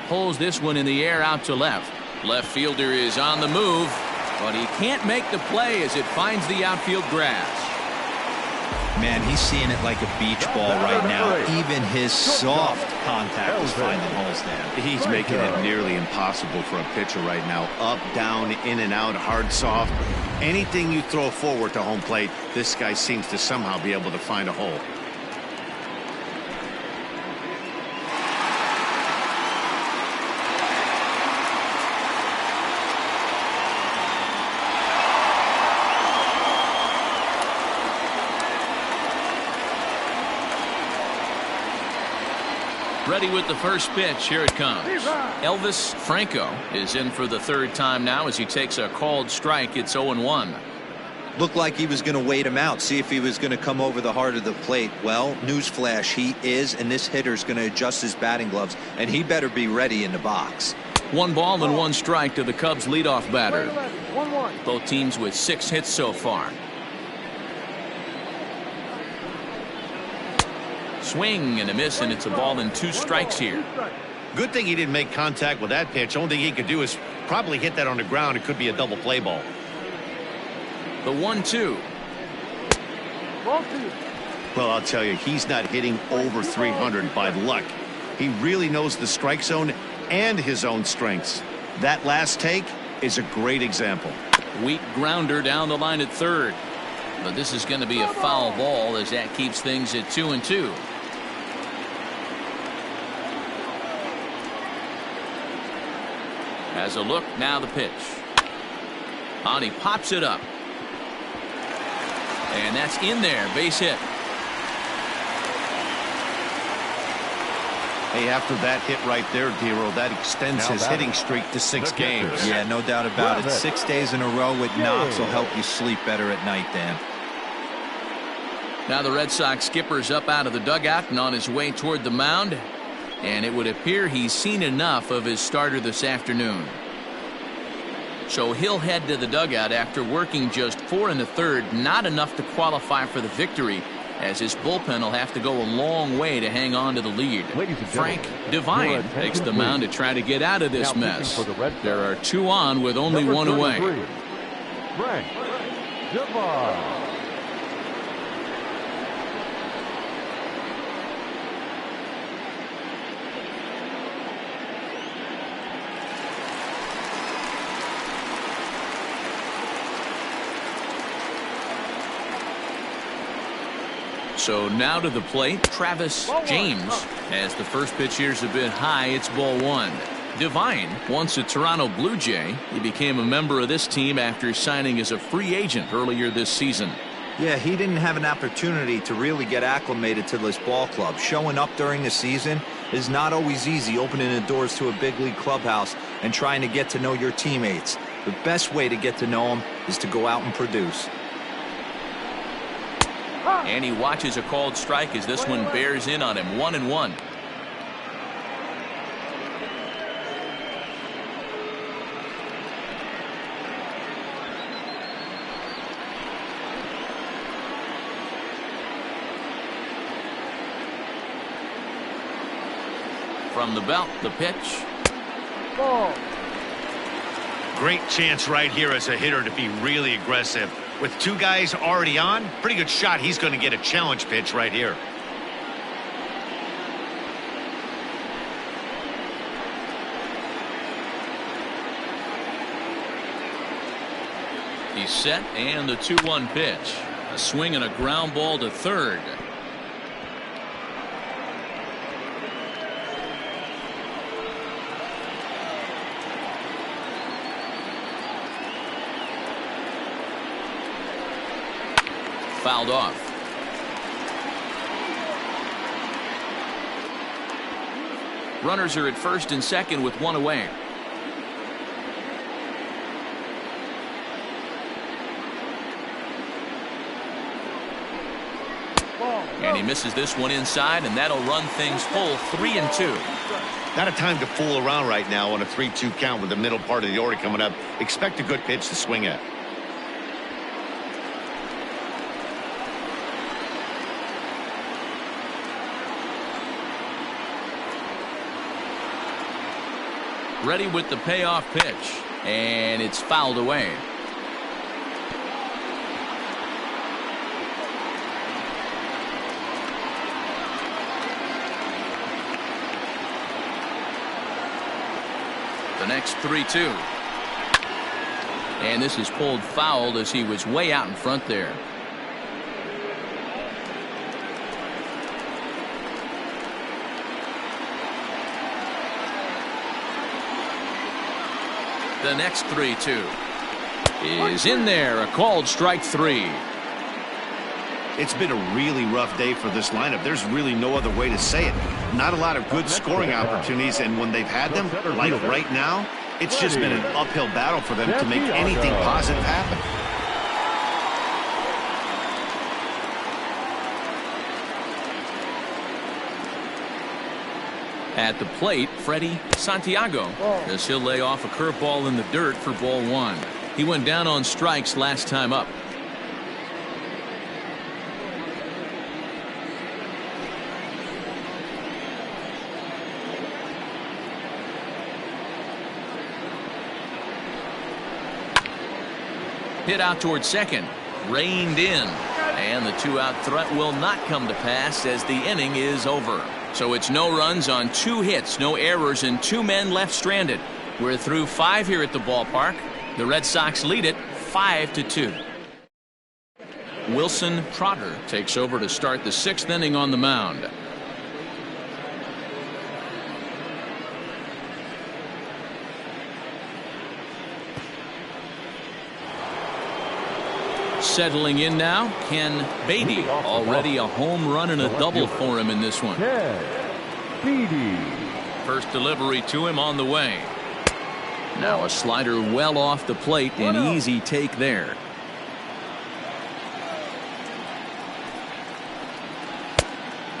Pulls this one in the air out to left. Left fielder is on the move, but he can't make the play as it finds the outfield grass. Man, he's seeing it like a beach ball right now. Even his soft contact is finding holes there. He's making it nearly impossible for a pitcher right now. Up, down, in and out, hard, soft. Anything you throw forward to home plate, this guy seems to somehow be able to find a hole. Ready with the first pitch. Here it comes. Elvis Franco is in for the 3rd time now as he takes a called strike. It's 0-1. Looked like he was going to wait him out, see if he was going to come over the heart of the plate. Well, newsflash, he is, and this hitter's going to adjust his batting gloves, and he better be ready in the box. 1 ball and 1 strike to the Cubs leadoff batter. 1-1. Both teams with 6 hits so far. Swing and a miss, and it's a ball and 2 strikes here. Good thing he didn't make contact with that pitch. Only thing he could do is probably hit that on the ground. It could be a double play ball. The 1-2. Ball 2. Well, I'll tell you, he's not hitting over 300 by luck. He really knows the strike zone and his own strengths. That last take is a great example. Weak grounder down the line at third. But this is going to be a foul ball as that keeps things at 2-2. Has a look, now the pitch. On, he pops it up. And that's in there, base hit. Hey, after that hit right there, Dero, that extends his hitting streak to 6 games. Yeah, no doubt about it. 6 days in a row with knocks will help you sleep better at night, Dan. Now the Red Sox skipper's up out of the dugout and on his way toward the mound. And it would appear he's seen enough of his starter this afternoon. So he'll head to the dugout after working just 4 1/3, not enough to qualify for the victory, as his bullpen will have to go a long way to hang on to the lead. Frank Devine takes the mound to try to get out of this mess. There are 2 on with only 1 away. Frank Devine. So now to the plate, Travis James. As the first pitch here's a bit high, it's ball 1. Devine, once a Toronto Blue Jay, he became a member of this team after signing as a free agent earlier this season. Yeah, he didn't have an opportunity to really get acclimated to this ball club. Showing up during the season is not always easy, opening the doors to a big league clubhouse and trying to get to know your teammates. The best way to get to know them is to go out and produce. And he watches a called strike as this one bears in on him. 1-1. From the belt, the pitch. Ball. Great chance right here as a hitter to be really aggressive. With 2 guys already on, pretty good shot. He's going to get a challenge pitch right here. He's set, and the 2-1 pitch. A swing and a ground ball to third. Fouled off. Runners are at first and second with 1 away. And he misses this one inside, and that'll run things full 3-2. Not a time to fool around right now on a 3-2 count with the middle part of the order coming up. Expect a good pitch to swing at. Ready with the payoff pitch, and it's fouled away. The next 3-2. And this is pulled foul as he was way out in front there. The next 3-2 is in there. A called strike 3. It's been a really rough day for this lineup. There's really no other way to say it. Not a lot of good scoring opportunities, and when they've had them, like right now, it's just been an uphill battle for them to make anything positive happen. At the plate, Freddie Santiago, as he'll lay off a curveball in the dirt for ball 1. He went down on strikes last time up. Hit out towards second, reined in, and the 2-out threat will not come to pass as the inning is over. So it's no runs on 2 hits, no errors, and 2 men left stranded. We're through 5 here at the ballpark. The Red Sox lead it 5-2. Wilson Trotter takes over to start the 6th inning on the mound. Settling in now, Ken Beatty. Already a home run and a double for him in this one. First delivery to him on the way. Now a slider well off the plate. An easy take there.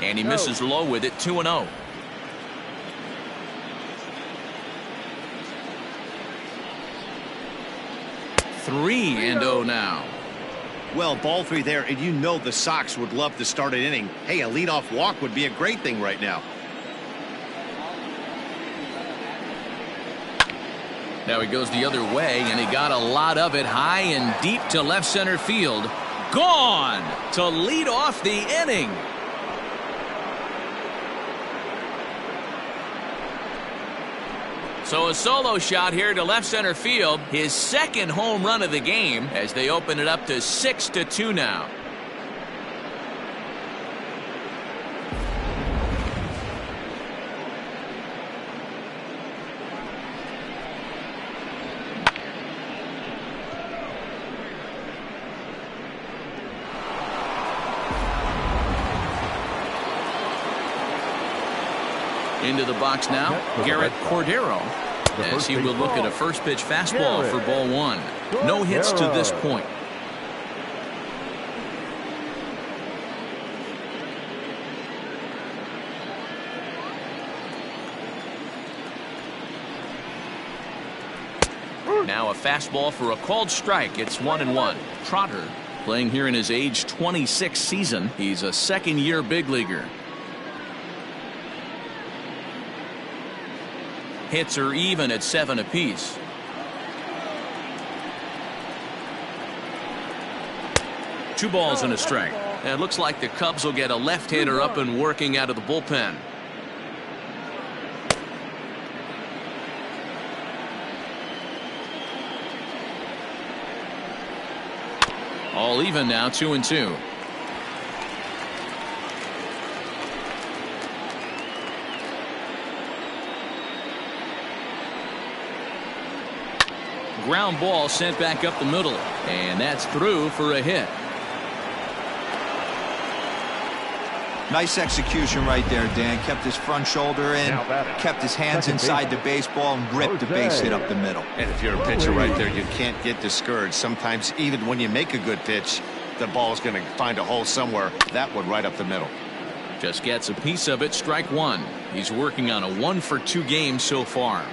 And he misses low with it. 2-0. Three and 0 now. Well, ball 3 there, and you know the Sox would love to start an inning. Hey, a leadoff walk would be a great thing right now. Now he goes the other way, and he got a lot of it high and deep to left center field. Gone to lead off the inning. So a solo shot here to left center field. His 2nd home run of the game as they open it up to 6-2 now. Into the box now, Garrett Cordero, as he will look at a first pitch fastball for ball 1. No hits to this point. Now a fastball for a called strike. It's 1-1. Trotter playing here in his age 26 season. He's a 2nd-year big leaguer. Hits are even at 7 apiece. Two balls and a strike. And it looks like the Cubs will get a left hitter up and working out of the bullpen. All even now, 2-2. Ground ball sent back up the middle, and that's through for a hit. Nice execution right there, Dan. Kept his front shoulder in, kept his hands inside the baseball, and ripped the base hit up the middle. And if you're a pitcher right there, you can't get discouraged. Sometimes even when you make a good pitch, the ball is going to find a hole somewhere. That one right up the middle. Just gets a piece of it. Strike 1. He's working on a 1-for-2 game so far.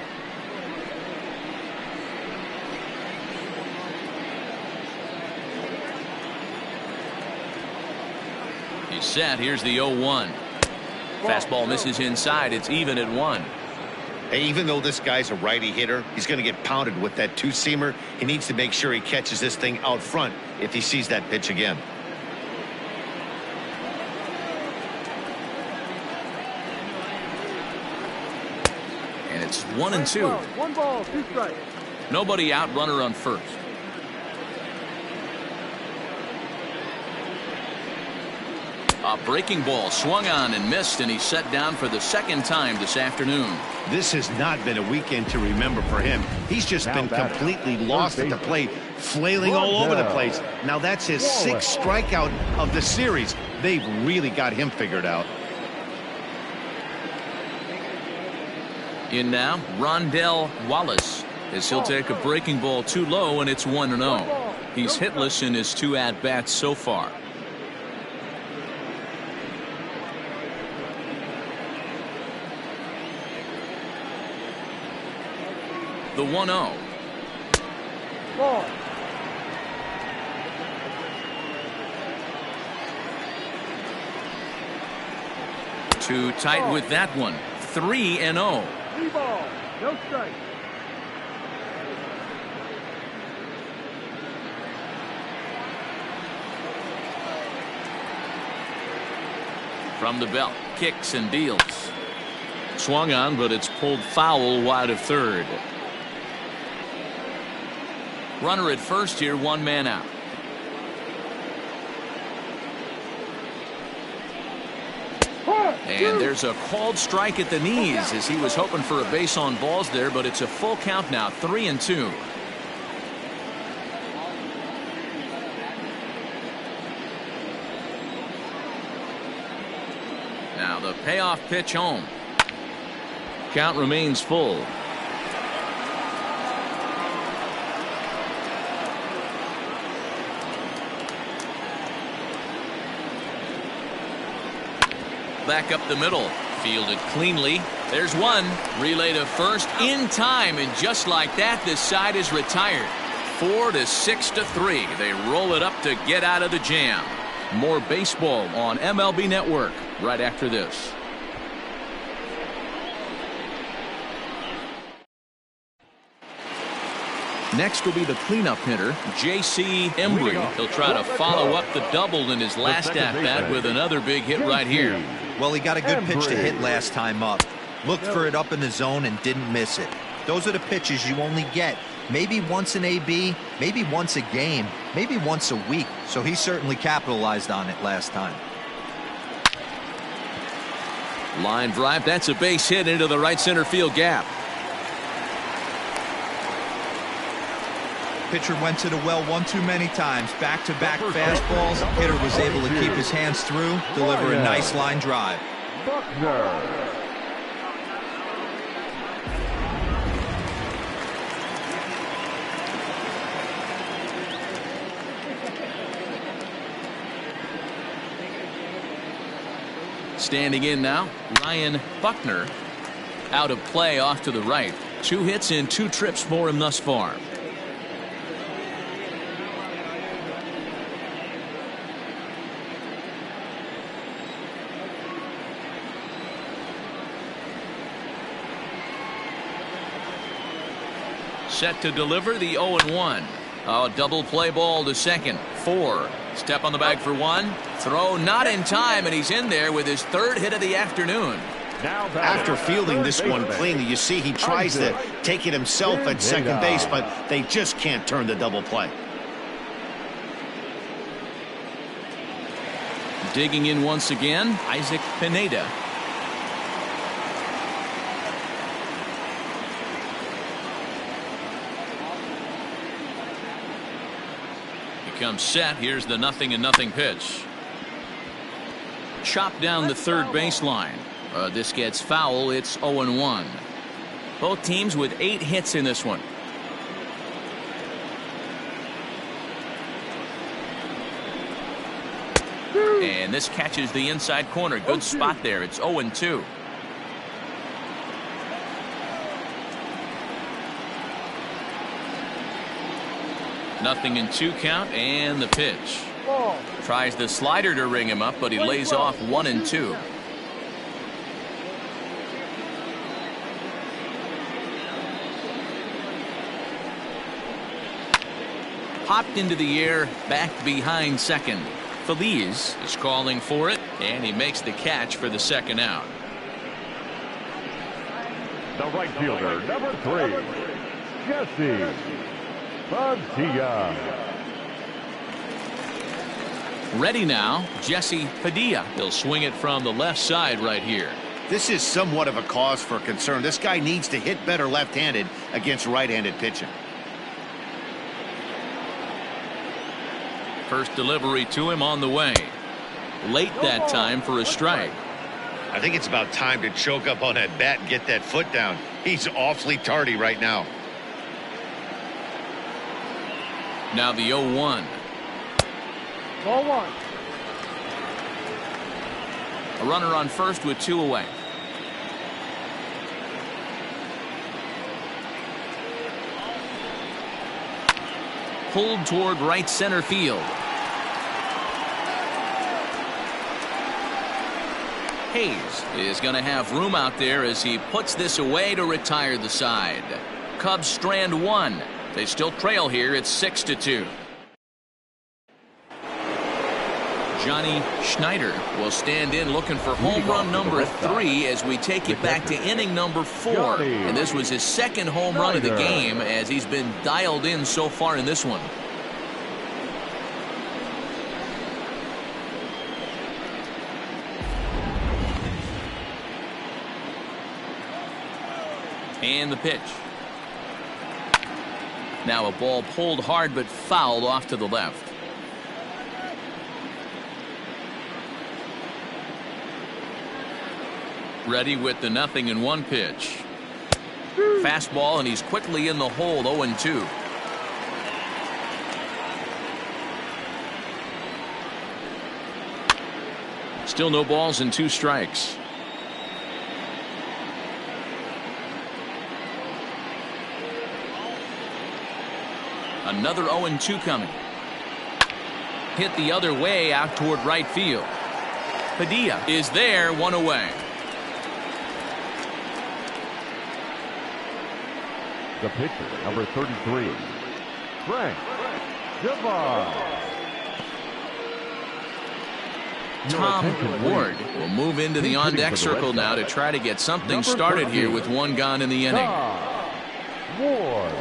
He's set. Here's the 0-1. Fastball misses inside. It's even at 1. Hey, even though this guy's a righty hitter, he's going to get pounded with that two-seamer. He needs to make sure he catches this thing out front if he sees that pitch again. And it's 1-2. 1 ball, 2 strikes. Nobody out, runner on first. A breaking ball swung on and missed, and he's set down for the 2nd time this afternoon. This has not been a weekend to remember for him. He's just been completely lost at the plate, flailing all over the place. Now that's his 6th strikeout of the series. They've really got him figured out. In now, Rondell Wallace, as he'll take a breaking ball too low, and it's 1-0. He's hitless in his 2 at-bats so far. The 1-0. Ball. Too tight with that one. 3-0. 3 ball, no strike. From the belt, kicks and deals. Swung on, but it's pulled foul wide of third. Runner at first here, one man out. And there's a called strike at the knees as he was hoping for a base on balls there, but it's a full count now, 3-2. Now the payoff pitch home. Count remains full. Back up the middle, fielded cleanly. There's one. Relay to first in time, and just like that, this side is retired. 4-6-3. They roll it up to get out of the jam. More baseball on MLB Network right after this. Next will be the cleanup hitter, J.C. Embry. He'll try to follow up the double in his last at-bat with another big hit right here. Well, he got a good pitch to hit last time up. Looked for it up in the zone and didn't miss it. Those are the pitches you only get maybe once in AB, maybe once a game, maybe once a week. So he certainly capitalized on it last time. Line drive, that's a base hit into the right center field gap. Pitcher went to the well one too many times. Back-to-back fastballs. Hitter was able to keep his hands through, deliver a nice line drive. Standing in now, Ryan Buckner. Out of play off to the right. 2 hits in 2 trips for him thus far. Set to deliver the 0-1. Oh, double play ball to second. 4. Step on the bag for 1. Throw not in time, and he's in there with his 3rd hit of the afternoon. After fielding this one cleanly, you see he tries to take it himself at second base, but they just can't turn the double play. Digging in once again, Isaac Pineda. Comes set. Here's the 0-0 pitch. Chopped down the third baseline. This gets foul. It's 0-1. Both teams with 8 hits in this one. And this catches the inside corner. Good spot there. It's 0-2. Nothing in 2 count, and the pitch. Tries the slider to ring him up, but he lays off 1-2. Popped into the air, back behind second. Feliz is calling for it, and he makes the catch for the 2nd out. The right fielder, number 3, Jesse Padilla. Ready now, Jesse Padilla. He'll swing it from the left side right here. This is somewhat of a cause for concern. This guy needs to hit better left-handed against right-handed pitching. First delivery to him on the way. Late that time for a strike. I think it's about time to choke up on that bat and get that foot down. He's awfully tardy right now. Now the 0-1. Ball 1. A runner on first with 2 away. Pulled toward right center field. Hayes is going to have room out there as he puts this away to retire the side. Cubs strand 1. They still trail here. It's 6-2. Johnny Schneider will stand in looking for home run number 3 as we take it back to inning number 4. And this was his second home run of the game as he's been dialed in so far in this one. And the pitch. Now a ball pulled hard but fouled off to the left. Ready with the 0-1 pitch. Fastball, and he's quickly in the hole. 0-2. Still no balls and 2 strikes. Another 0-2 coming. Hit the other way out toward right field. Padilla is there, 1 away. The pitcher, number 33, Frank Devon. Tom Ward will move into the on-deck circle now to try to get something started here with 1 gone in the inning. Ward.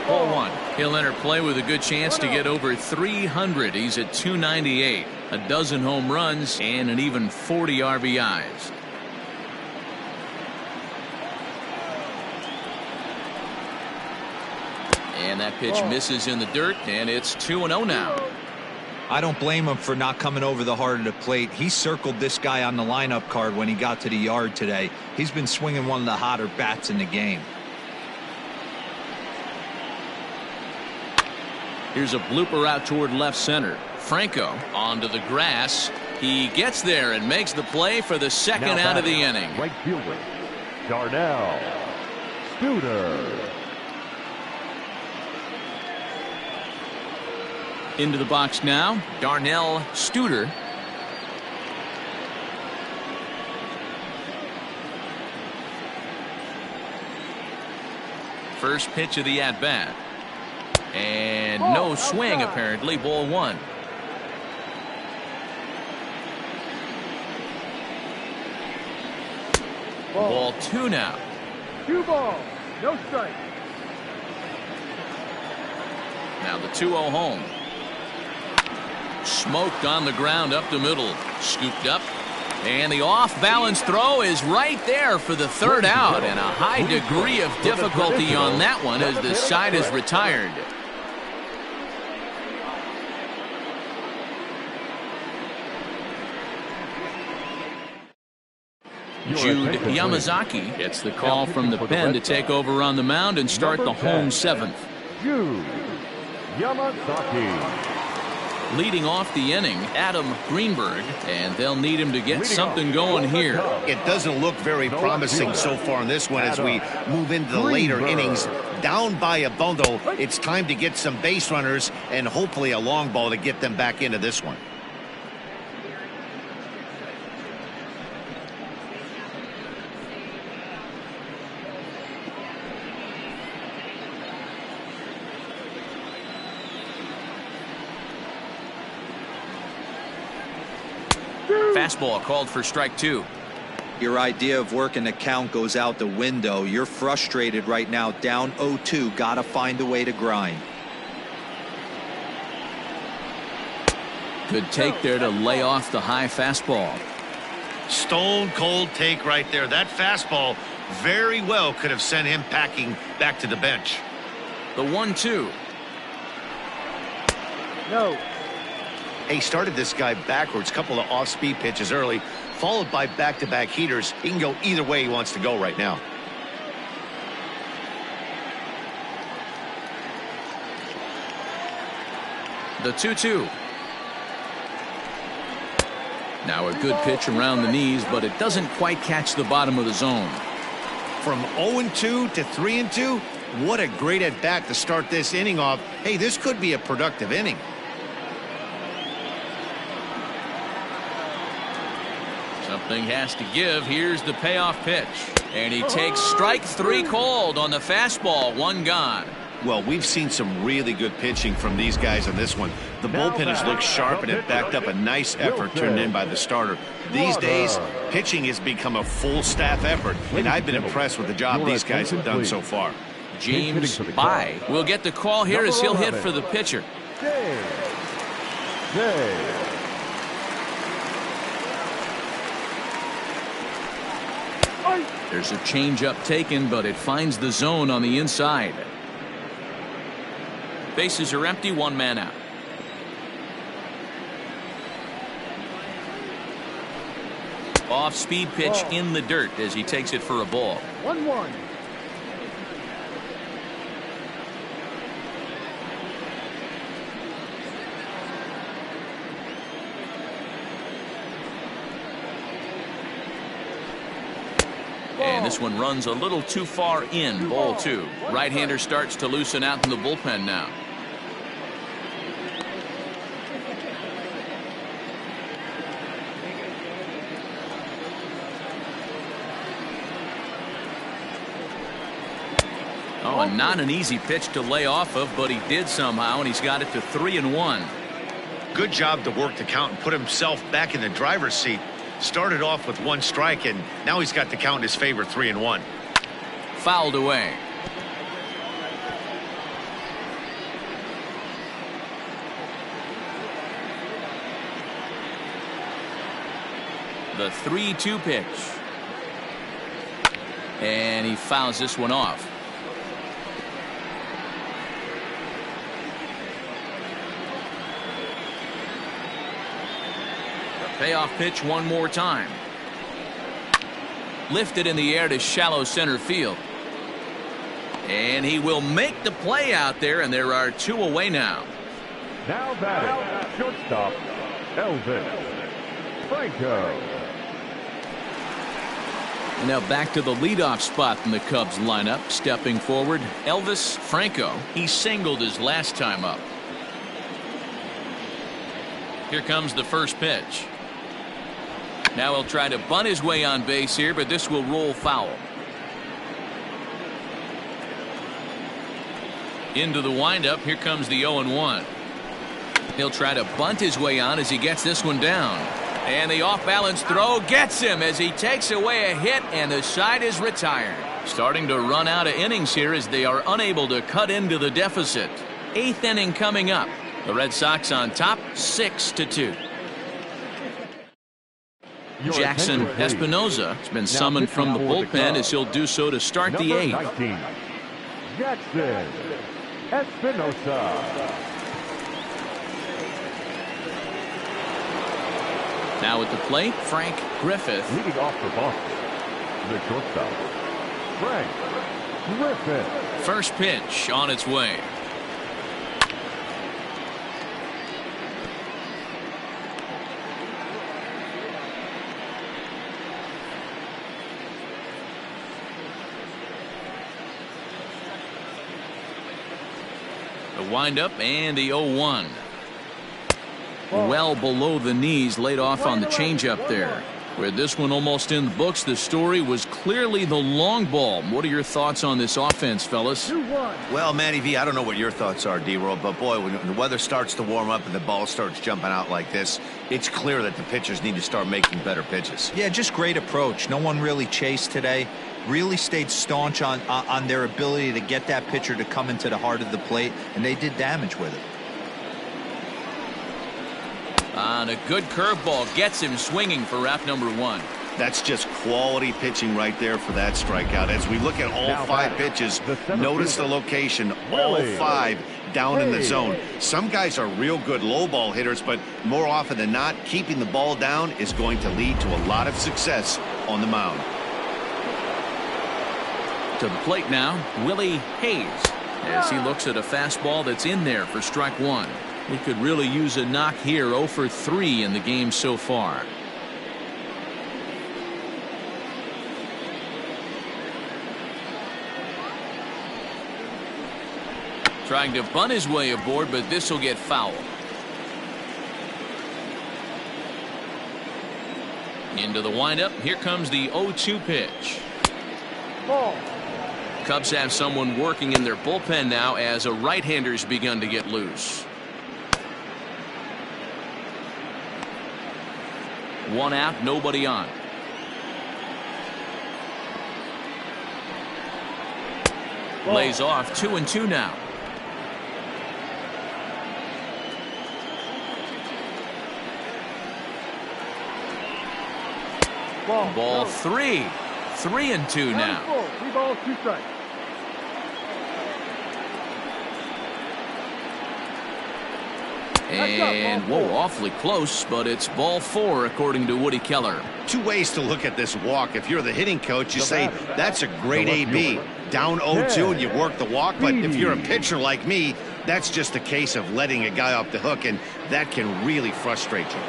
Ball 1. He'll enter play with a good chance to get over 300. He's at 298. A dozen home runs and an even 40 RBIs. And that pitch misses in the dirt, and it's 2-0 now. I don't blame him for not coming over the heart of the plate. He circled this guy on the lineup card when he got to the yard today. He's been swinging one of the hotter bats in the game. Here's a blooper out toward left center. Franco onto the grass. He gets there and makes the play for the second out of the inning. Right fielder, Darnell Studer. Into the box now, Darnell Studer. First pitch of the at-bat. And no swing, apparently. Ball 1. Ball 2 now. 2 balls, no strike. Now the 2-0 home. Smoked on the ground up the middle. Scooped up. And the off-balance throw is right there for the third out. And a high degree of difficulty on that one as the side is retired. Jude Yamazaki gets the call from the pen to take over on the mound and start the home 7th. Jude Yamazaki. Leading off the inning, Adam Greenberg, and they'll need him to get something going here. It doesn't look very promising so far in this one as we move into the later innings. Down by a bundle, it's time to get some base runners and hopefully a long ball to get them back into this one. Fastball called for strike 2. Your idea of working the count goes out the window. You're frustrated right now, down 0-2. Gotta find a way to grind. Good take there to lay off the high fastball. Stone cold take right there. That fastball very well could have sent him packing back to the bench. The 1-2. No. He started this guy backwards, couple of off-speed pitches early, followed by back-to-back heaters. He can go either way he wants to go right now. The 2-2. Now a good pitch around the knees, but it doesn't quite catch the bottom of the zone. From 0-2 to 3-2, what a great at-bat to start this inning off. Hey, this could be a productive inning. Something has to give. Here's the payoff pitch. And he takes strike 3 called on the fastball. 1 gone. Well, we've seen some really good pitching from these guys in this one. The bullpen has looked sharp, and it backed up a nice effort turned in by the starter. These days, pitching has become a full staff effort, and I've been impressed with the job these guys have done so far. James By will get the call here as he'll hit for the pitcher. There's a changeup taken, but it finds the zone on the inside. Bases are empty, 1 man out. Off-speed pitch in the dirt as he takes it for a ball. 1-1. And this one runs a little too far in. Ball 2. Right-hander starts to loosen out in the bullpen now. Oh, and not an easy pitch to lay off of, but he did somehow, and he's got it to 3-1. Good job to work the count and put himself back in the driver's seat. Started off with 1 strike, and now he's got the count in his favor, 3-1. Fouled away. The 3-2 pitch. And he fouls this one off. Payoff pitch one more time. Lifted in the air to shallow center field. And he will make the play out there, and there are 2 away now. Now batting, shortstop, Elvis Franco. Now back to the leadoff spot in the Cubs lineup. Stepping forward, Elvis Franco. He singled his last time up. Here comes the first pitch. Now he'll try to bunt his way on base here, but this will roll foul. Into the windup. Here comes the 0-1. He'll try to bunt his way on as he gets this one down. And the off-balance throw gets him as he takes away a hit, and the side is retired. Starting to run out of innings here as they are unable to cut into the deficit. 8th inning coming up. The Red Sox on top, 6-2. Jackson Espinoza has been summoned from the bullpen as he'll do so to start the 8th. Jackson Espinoza. Now at the plate, Frank Griffith. Leading off for Boston, the shortstop, Frank Griffith. First pitch on its way. The windup and the 0-1. Well below the knees, laid off on the changeup there. Where this one almost in the books, the story was clearly the long ball. What are your thoughts on this offense, fellas? Well, Matty V, I don't know what your thoughts are, D-Roll, but boy, when the weather starts to warm up and the ball starts jumping out like this, it's clear that the pitchers need to start making better pitches. Yeah, just great approach. No one really chased today. Really stayed staunch on their ability to get that pitcher to come into the heart of the plate, and they did damage with it. On a good curveball, gets him swinging for wrap number 1. That's just quality pitching right there for that strikeout. As we look at all 5 pitches, notice the location, all 5 down in the zone. Some guys are real good low ball hitters, but more often than not, keeping the ball down is going to lead to a lot of success on the mound. To the plate now, Willie Hayes, as he looks at a fastball that's in there for strike 1. He could really use a knock here. 0 for 3 in the game so far. Trying to bunt his way aboard, but this will get foul. Into the windup. Here comes the 0-2 pitch. Ball. Cubs have someone working in their bullpen now as a right-hander's begun to get loose. 1 out, nobody on. Ball. Lays off 2-2 now. Ball 3. 3-2 now. 3 balls, 2 strikes. And whoa, awfully close, but it's ball 4 according to Woody Keller. 2 ways to look at this walk. If you're the hitting coach, you say that's a great AB. Down 0-2 and you work the walk. But if you're a pitcher like me, that's just a case of letting a guy off the hook, and that can really frustrate you.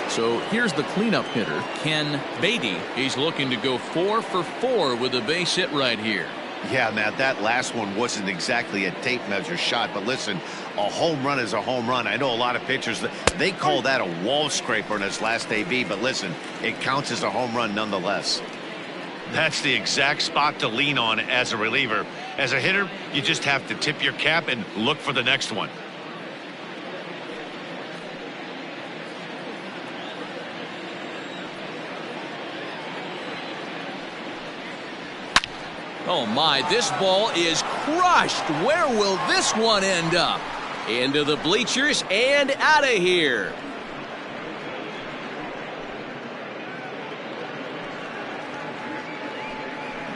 So here's the cleanup hitter, Ken Beatty. He's looking to go 4 for 4 with a base hit right here. Yeah, Matt, that last one wasn't exactly a tape measure shot, but listen, a home run is a home run. I know a lot of pitchers, they call that a wall scraper in his last AB, but listen, it counts as a home run nonetheless. That's the exact spot to lean on as a reliever. As a hitter, you just have to tip your cap and look for the next one. Oh my, this ball is crushed. Where will this one end up? Into the bleachers and out of here.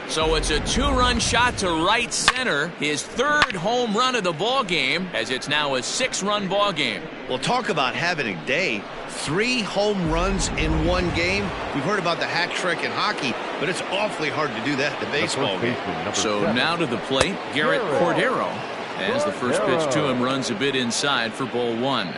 So it's a 2-run shot to right center. His 3rd home run of the ball game, as it's now a 6-run ball game. Well, talk about having a day. 3 home runs in 1 game. We've heard about the hat trick in hockey, but it's awfully hard to do that in a baseball game. So now to the plate, Garrett Cordero, as the first pitch to him runs a bit inside for ball 1.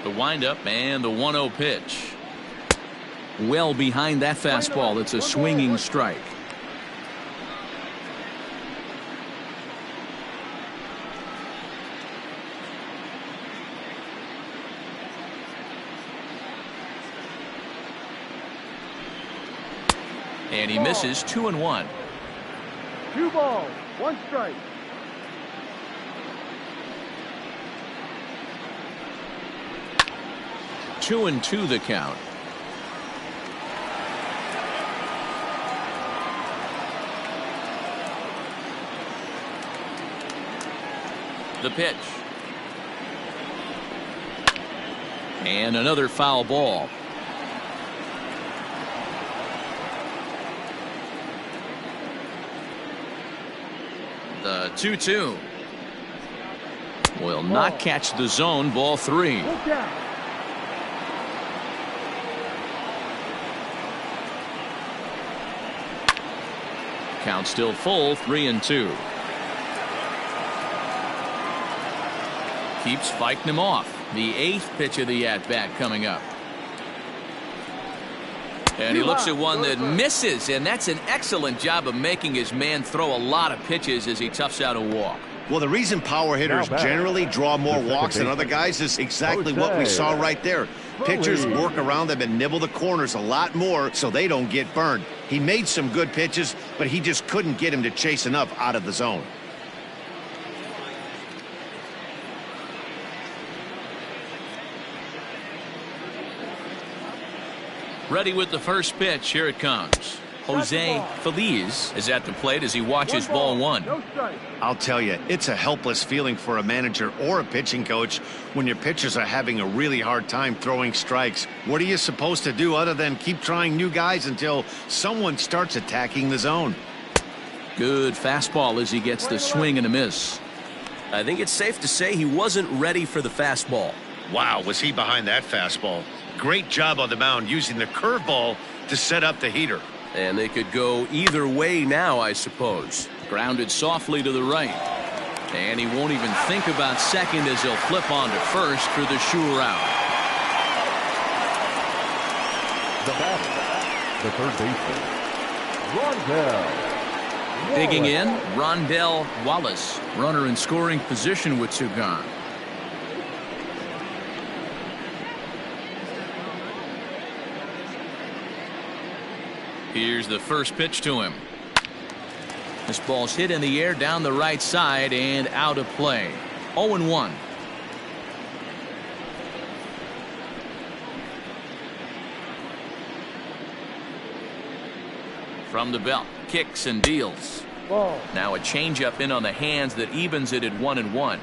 The windup and the 1-0 pitch. Well behind that fastball. It's a swinging strike. And he misses 2-1. 2 balls, 1 strike. Two and 2 the count. The pitch. And another foul ball. The 2-2 will not catch the zone. Ball 3. Look out. Count still full. 3-2. Keeps fighting him off. The 8th pitch of the at-bat coming up. And he looks at one that misses, and that's an excellent job of making his man throw a lot of pitches as he toughs out a walk. Well, the reason power hitters generally draw more walks than other guys is exactly what we saw right there. Pitchers work around them and nibble the corners a lot more so they don't get burned. He made some good pitches, but he just couldn't get him to chase enough out of the zone. Ready with the first pitch. Here it comes. Jose Feliz is at the plate as he watches ball 1. No strike. I'll tell you, it's a helpless feeling for a manager or a pitching coach when your pitchers are having a really hard time throwing strikes. What are you supposed to do other than keep trying new guys until someone starts attacking the zone? Good fastball as he gets the swing and a miss. I think it's safe to say he wasn't ready for the fastball. Wow, was he behind that fastball? Great job on the mound using the curveball to set up the heater. And they could go either way now, I suppose. Grounded softly to the right. And he won't even think about second as he'll flip on to first for the sure out. The batter, the third baseman, Rondell. Digging in, Rondell Wallace, runner in scoring position with two gone. Here's the first pitch to him. This ball's hit in the air down the right side and out of play. 0-1. From the belt, kicks and deals. Ball. Now a changeup in on the hands that evens it at 1-1.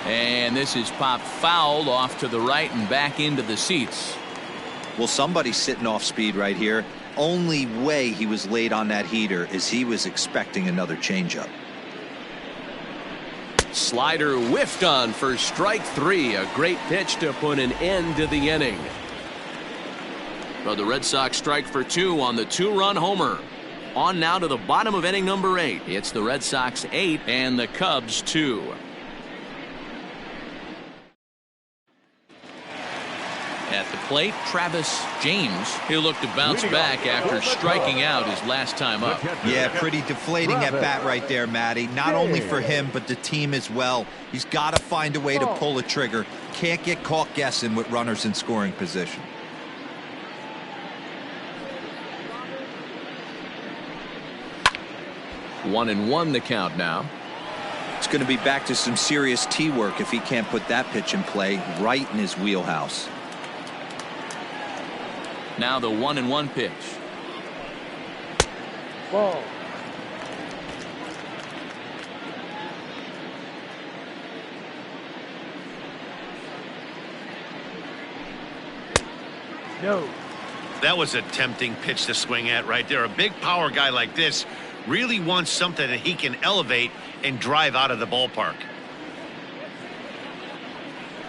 And this is popped foul off to the right and back into the seats. Well, somebody's sitting off speed right here. Only way he was late on that heater is he was expecting another changeup. Slider whiffed on for strike three. A great pitch to put an end to the inning. But the Red Sox strike for two on the two-run homer. On now to the bottom of inning number 8. It's the Red Sox 8 and the Cubs 2. At the plate, Travis James. He'll look to bounce back after striking out his last time up. Yeah, pretty deflating at bat right there, Matty. Not only for him, but the team as well. He's got to find a way to pull a trigger. Can't get caught guessing with runners in scoring position. One and one the count now. It's going to be back to some serious tee work if he can't put that pitch in play right in his wheelhouse. Now the 1-1 pitch. Ball. No. That was a tempting pitch to swing at right there. A big power guy like this really wants something that he can elevate and drive out of the ballpark.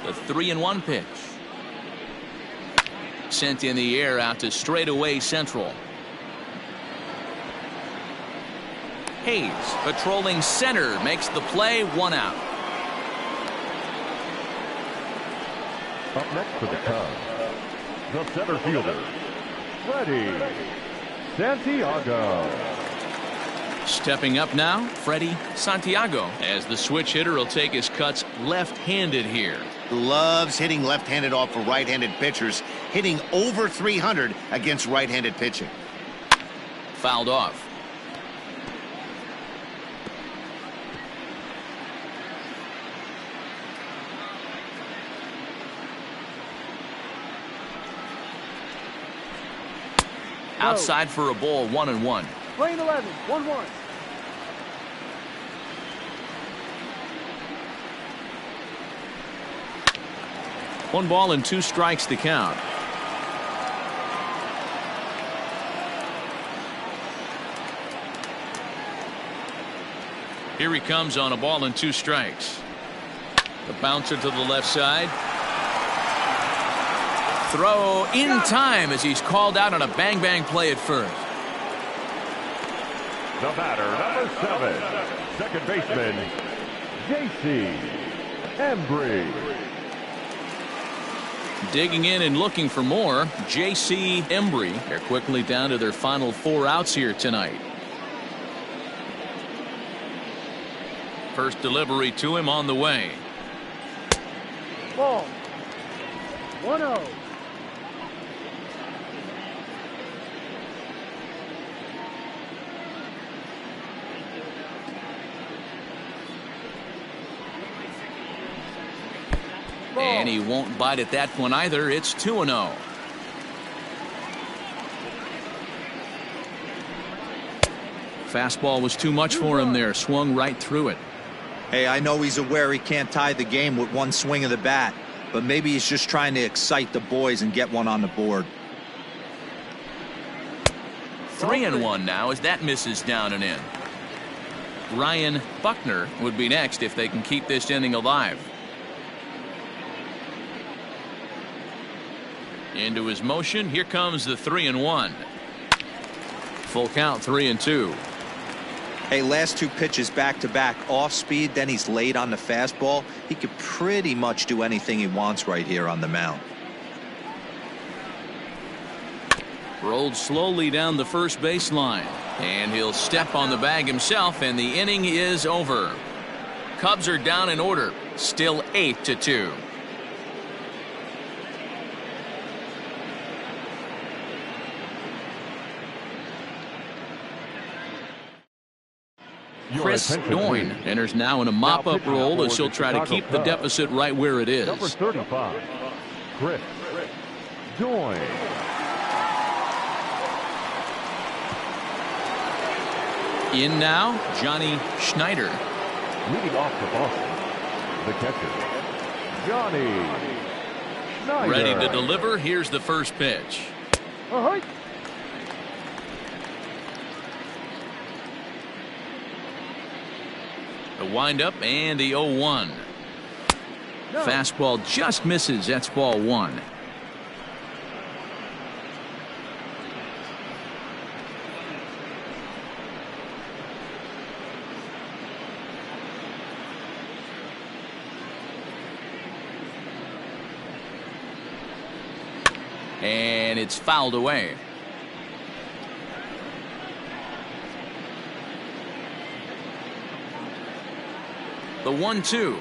The 3-1 pitch. Sent in the air out to straightaway central. Hayes patrolling center makes the play. 1 out. Up next for the Cubs, the center fielder, Freddie Santiago. Stepping up now, Freddie Santiago, as the switch hitter will take his cuts left-handed here. Loves hitting left-handed off for right-handed pitchers, hitting over 300 against right-handed pitching. Fouled off. Outside for a ball. 1-1. Playing 11. 1-1. One ball and 2 strikes to count. Here he comes on a ball and 2 strikes. The bouncer to the left side. Throw in time as he's called out on a bang play at first. The batter, number 7, second baseman, J.C. Embry. Digging in and looking for more, J.C. Embry. They're quickly down to their final 4 outs here tonight. First delivery to him on the way. Ball. 1-0. And he won't bite at that one either. It's 2-0. Fastball was too much for him there. Swung right through it. Hey, I know he's aware he can't tie the game with one swing of the bat, but maybe he's just trying to excite the boys and get one on the board. 3-1 now as that misses down and in. Ryan Buckner would be next if they can keep this inning alive. Into his motion. Here comes the 3-1. Full count. 3-2. Hey, last two pitches back-to-back off speed, then he's late on the fastball. He could pretty much do anything he wants right here on the mound. Rolled slowly down the first baseline, and he'll step on the bag himself, and the inning is over. Cubs are down in order, still 8-2. Chris Doyne enters now in a mop-up role as he'll try to keep the deficit right where it is. Number 35, Chris Doyne. In now, Johnny Schneider. Leading off for Boston, the catcher, Johnny Schneider. Ready to deliver. Here's the first pitch. Ahoy! The windup and the 0-1. No. Fastball just misses. That's ball one. And it's fouled away. The 1-2.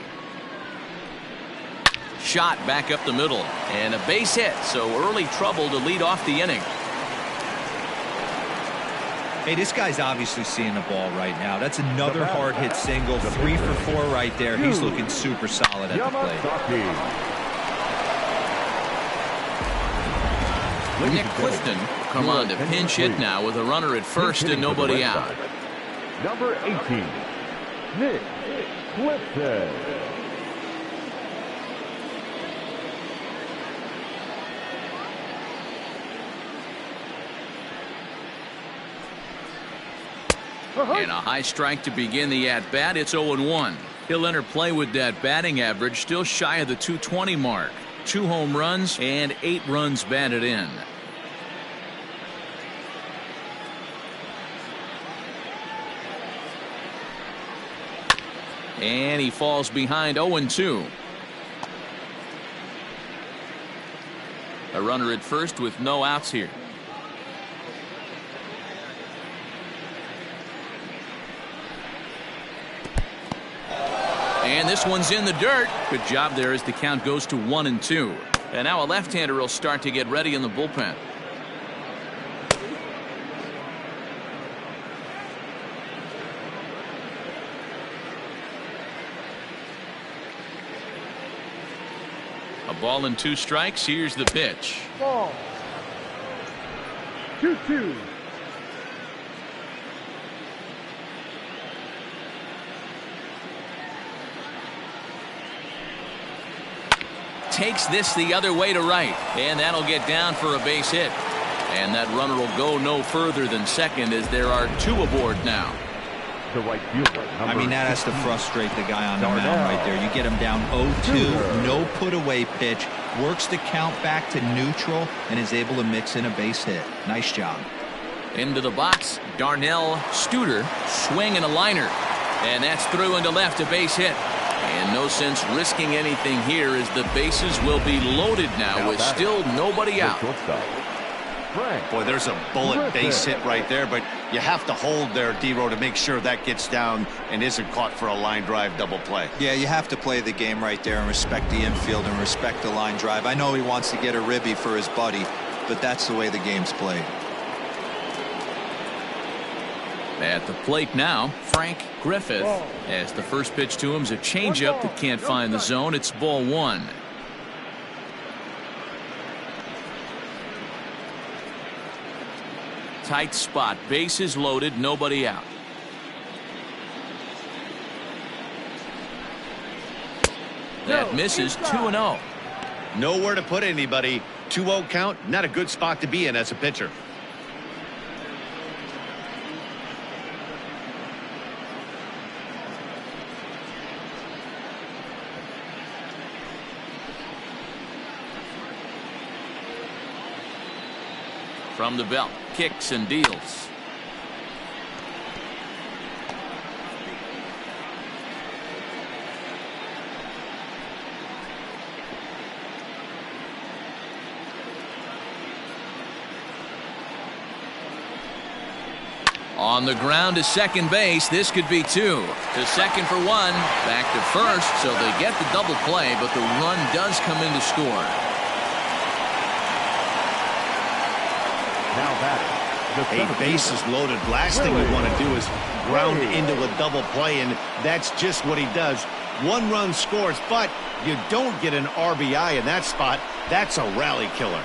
Shot back up the middle, and a base hit, so early trouble to lead off the inning. Hey, this guy's obviously seeing the ball right now. That's another hard hit single. 3 for 4 right there. He's looking super solid at the plate. Nick Clifton come on to pinch hit now with a runner at first and nobody out. Number 18, Nick Clifton. And a high strike to begin the at-bat. It's 0-1. He'll enter play with that batting average still shy of the 220 mark. 2 home runs and 8 runs batted in. And he falls behind 0-2. A runner at first with no outs here. And this one's in the dirt. Good job there as the count goes to 1-2. And now a left-hander will start to get ready in the bullpen. A ball and 2 strikes. Here's the pitch. Ball. 2-2. Takes this the other way to right, and that'll get down for a base hit. And that runner will go no further than second as there are 2 aboard now. The right fielder. I mean, that has to frustrate the guy on the mound right there. You get him down 0-2, no put away pitch, works the count back to neutral, and is able to mix in a base hit. Nice job. Into the box, Darnell Studer, swing and a liner, and that's through into left, a base hit. And no sense risking anything here as the bases will be loaded now with still nobody out. Boy, there's a bullet base hit right there, but you have to hold there, D-Row, to make sure that gets down and isn't caught for a line drive double play. Yeah, you have to play the game right there and respect the infield and respect the line drive. I know he wants to get a ribby for his buddy, but that's the way the game's played. At the plate now, Frank Griffith, as the first pitch to him is a changeup that can't find the zone. It's ball 1. Tight spot, bases loaded, nobody out. That misses. 2-0. Nowhere to put anybody. 2-0 count, not a good spot to be in as a pitcher. From the belt, kicks and deals. On the ground to second base. This could be two. To second for one. Back to first. So they get the double play, but the run does come in to score. Now batting. A bases loaded. Last thing you want to do is ground into a double play, and that's just what he does. One run scores, but you don't get an RBI in that spot. That's a rally killer.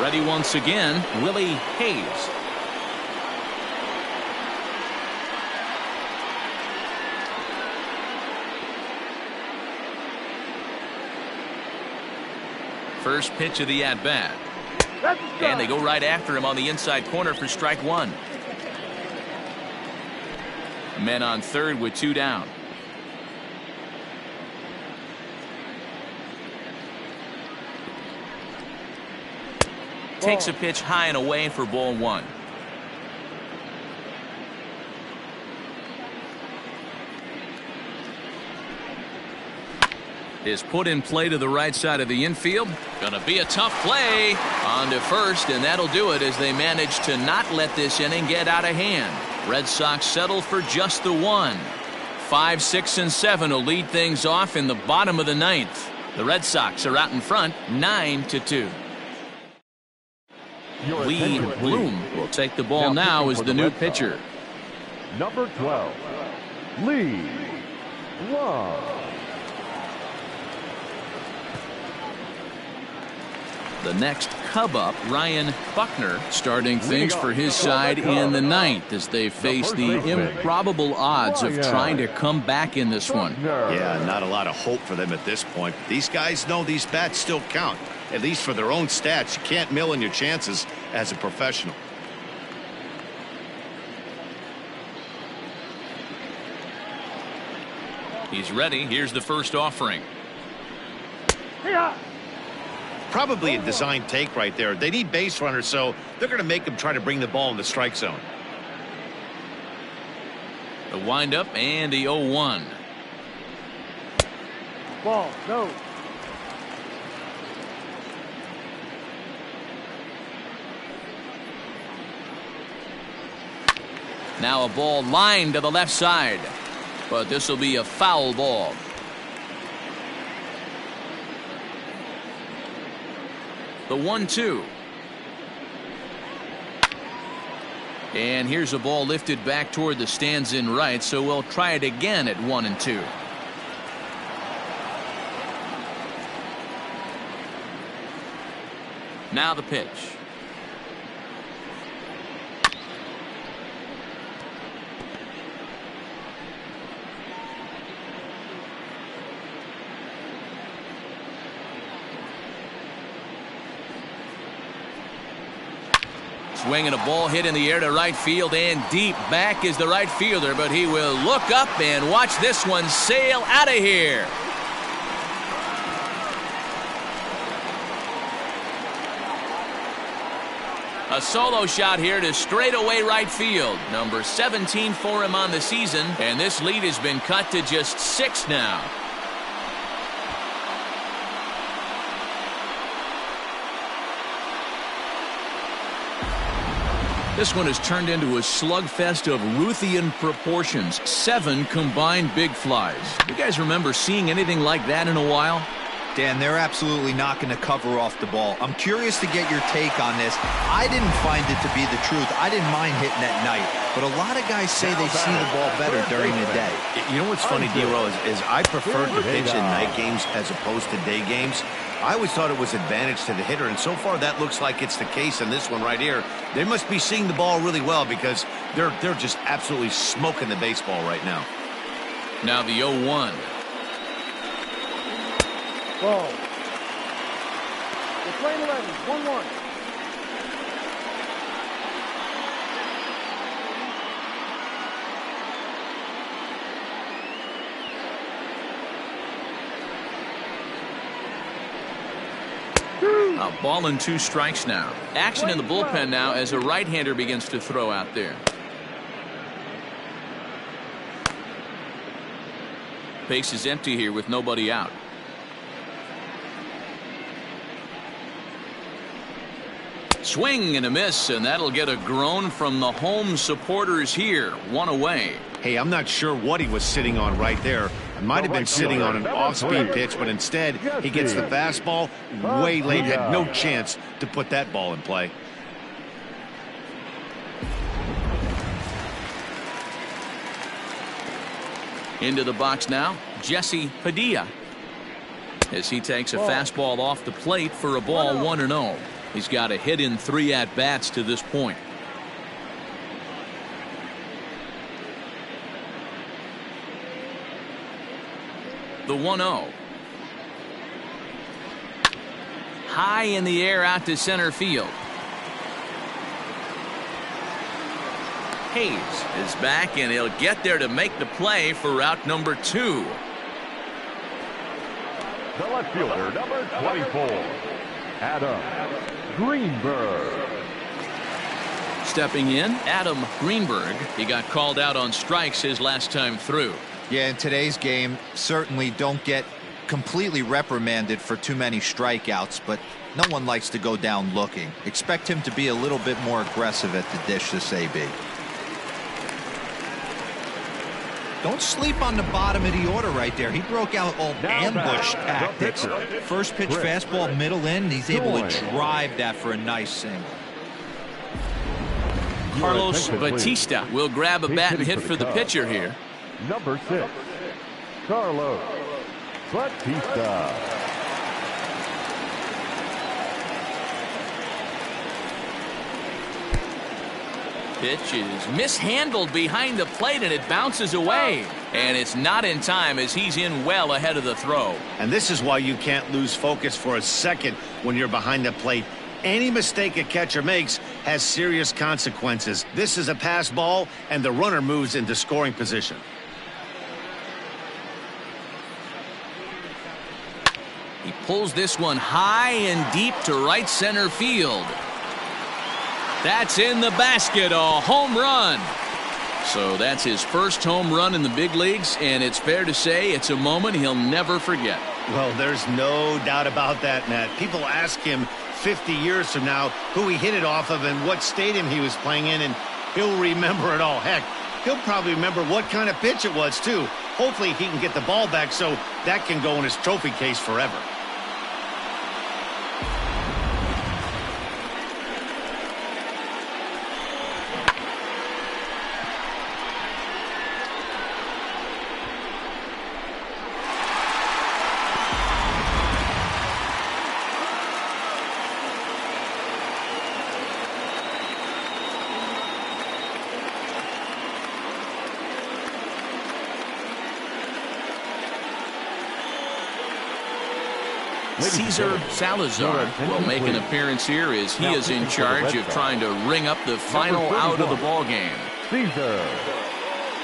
Ready once again, Willie Hayes. First pitch of the at-bat. And they go right after him on the inside corner for strike one. Men on third with two down. Takes a pitch high and away for ball one. Is put in play to the right side of the infield. Gonna be a tough play. On to first, and that'll do it as they manage to not let this inning get out of hand. Red Sox settle for just the one. 5, 6, and 7 will lead things off in the bottom of the ninth. The Red Sox are out in front 9-2. Lee Bloom will take the ball now as the new pitcher. Number 12, Lee Bloom. The next Cub up, Ryan Buckner, starting things for his side in the ninth as they face the improbable odds of trying to come back in this one. Yeah, not a lot of hope for them at this point. These guys know these bats still count, at least for their own stats. You can't mill in your chances as a professional. He's ready. Here's the first offering. Probably a design take right there. They need base runners, so they're going to make them try to bring the ball in the strike zone. The windup and the 0-1. Ball, no. Now a ball lined to the left side, but this will be a foul ball. The 1-2. And here's a ball lifted back toward the stands in right, so we'll try it again at 1-2. Now the pitch. Swinging a ball hit in the air to right field and deep. Back is the right fielder, but he will look up and watch this one sail out of here. A solo shot here to straightaway right field. Number 17 for him on the season, and this lead has been cut to just 6 now. This one has turned into a slugfest of Ruthian proportions. 7 combined big flies. You guys remember seeing anything like that in a while? Dan, they're absolutely not going to cover off the ball. I'm curious to get your take on this. I didn't find it to be the truth. I didn't mind hitting at night, but a lot of guys say they see the ball better during the day. You know what's funny, D-Row, is I preferred to pitch in night games as opposed to day games. I always thought it was advantage to the hitter, and so far that looks like it's the case in this one right here. They must be seeing the ball really well because they're just absolutely smoking the baseball right now. Now the 0-1. Ball. We're playing 11, 1-1. A ball and 2 strikes now. Action in the bullpen now as a right-hander begins to throw out there. Base is empty here with nobody out. Swing and a miss, and that'll get a groan from the home supporters here. One away. Hey, I'm not sure what he was sitting on right there. It might have been sitting on an off-speed pitch, but instead he gets the fastball way late. Had no chance to put that ball in play. Into the box now, Jesse Padilla, as he takes a fastball off the plate for a ball 1-0. He's got a hit in 3 at-bats to this point. The 1-0. High in the air out to center field. Hayes is back, and he'll get there to make the play for out number 2. The left fielder, number 24, Adam Greenberg. Stepping in, Adam Greenberg. He got called out on strikes his last time through. Yeah, in today's game, certainly don't get completely reprimanded for too many strikeouts, but no one likes to go down looking. Expect him to be a little bit more aggressive at the dish this AB. Don't sleep on the bottom of the order right there. He broke out all ambush tactics. First pitch fastball, middle in. He's able to drive that for a nice single. Carlos Batista will grab a bat and hit for the pitcher here. Number 6, Carlos Batista. Pitch is mishandled behind the plate, and it bounces away. And it's not in time, as he's in well ahead of the throw. And this is why you can't lose focus for a second when you're behind the plate. Any mistake a catcher makes has serious consequences. This is a pass ball, and the runner moves into scoring position. He pulls this one high and deep to right center field. That's in the basket, a home run. So that's his first home run in the big leagues, and it's fair to say it's a moment he'll never forget. Well, there's no doubt about that, Matt. People ask him 50 years from now who he hit it off of and what stadium he was playing in, and he'll remember it all. Heck, he'll probably remember what kind of pitch it was, too. Hopefully he can get the ball back so that can go in his trophy case forever. Cesar Salazar will make an appearance here as he is in charge of trying to ring up the final out of the ball game. Cesar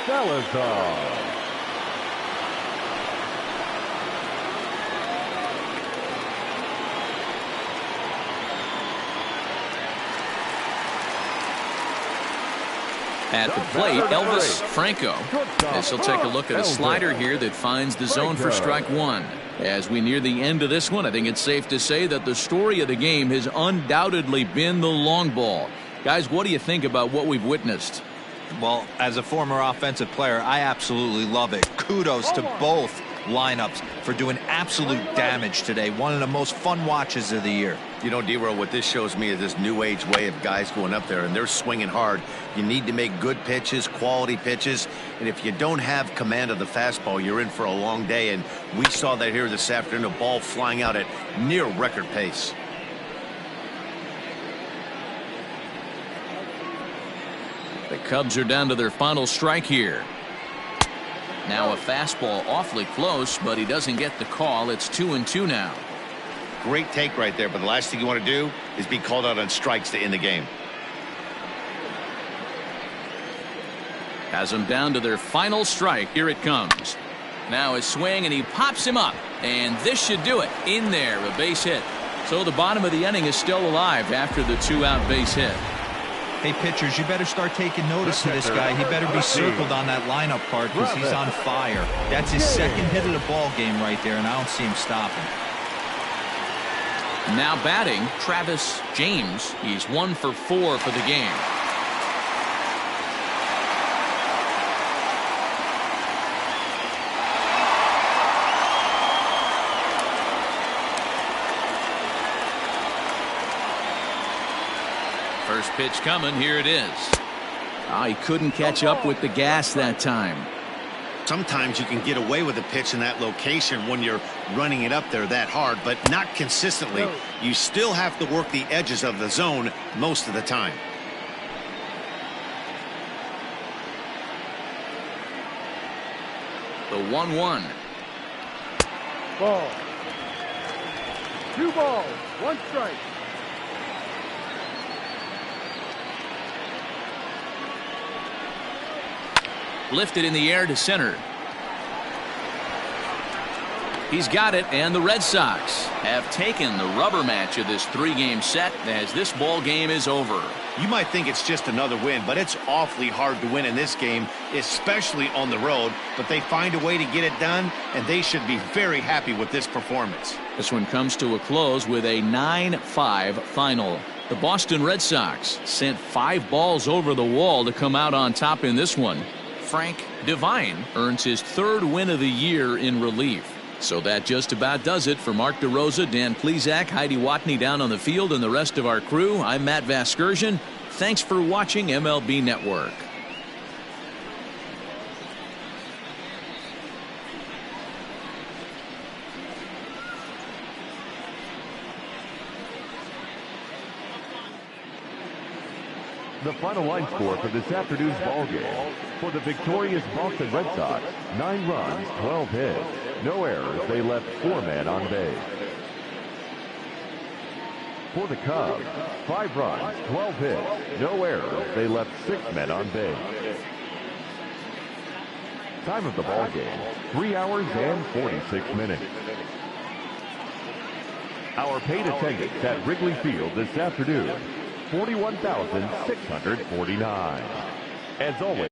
Salazar. At the plate, Elvis Franco, as he'll take a look at a slider here that finds the zone for strike 1. As we near the end of this one, I think it's safe to say that the story of the game has undoubtedly been the long ball. Guys, what do you think about what we've witnessed? Well, as a former offensive player, I absolutely love it. Kudos to both lineups for doing absolute damage today. One of the most fun watches of the year. You know, D-Row, what this shows me is this new age way of guys going up there, and they're swinging hard. You need to make good pitches, quality pitches, and if you don't have command of the fastball, you're in for a long day, and we saw that here this afternoon, a ball flying out at near record pace. The Cubs are down to their final strike here. Now a fastball awfully close, but he doesn't get the call. It's 2-2 now. Great take right there, but the last thing you want to do is be called out on strikes to end the game. Has them down to their final strike. Here it comes. Now a swing, and he pops him up. And this should do it. In there, a base hit. So the bottom of the inning is still alive after the 2-out base hit. Hey, pitchers, you better start taking notice of this guy. He better be circled on that lineup card because he's on fire. That's his second hit of the ball game right there, and I don't see him stopping. Now batting, Travis James. He's 1 for 4 for the game. First pitch coming. Here it is. He couldn't catch up with the gas that time. Sometimes you can get away with a pitch in that location when you're running it up there that hard, but not consistently. You still have to work the edges of the zone most of the time. The 1-1. Ball. 2 balls, 1 strike. Lifted in the air to center. He's got it, and the Red Sox have taken the rubber match of this 3-game set as this ball game is over. You might think it's just another win, but it's awfully hard to win in this game, especially on the road. But they find a way to get it done, and they should be very happy with this performance. This one comes to a close with a 9-5 final. The Boston Red Sox sent 5 balls over the wall to come out on top in this one. Frank Devine earns his 3rd win of the year in relief. So that just about does it for Mark DeRosa, Dan Plesac, Heidi Watney down on the field, and the rest of our crew. I'm Matt Vasgersian. Thanks for watching MLB Network. The final line score for this afternoon's ball game. For the victorious Boston Red Sox, 9 runs, 12 hits, no errors. They left 4 men on base. For the Cubs, 5 runs, 12 hits, no errors. They left 6 men on base. Time of the ball game, 3 hours and 46 minutes. Our paid attendance at Wrigley Field this afternoon, 41,649. As always.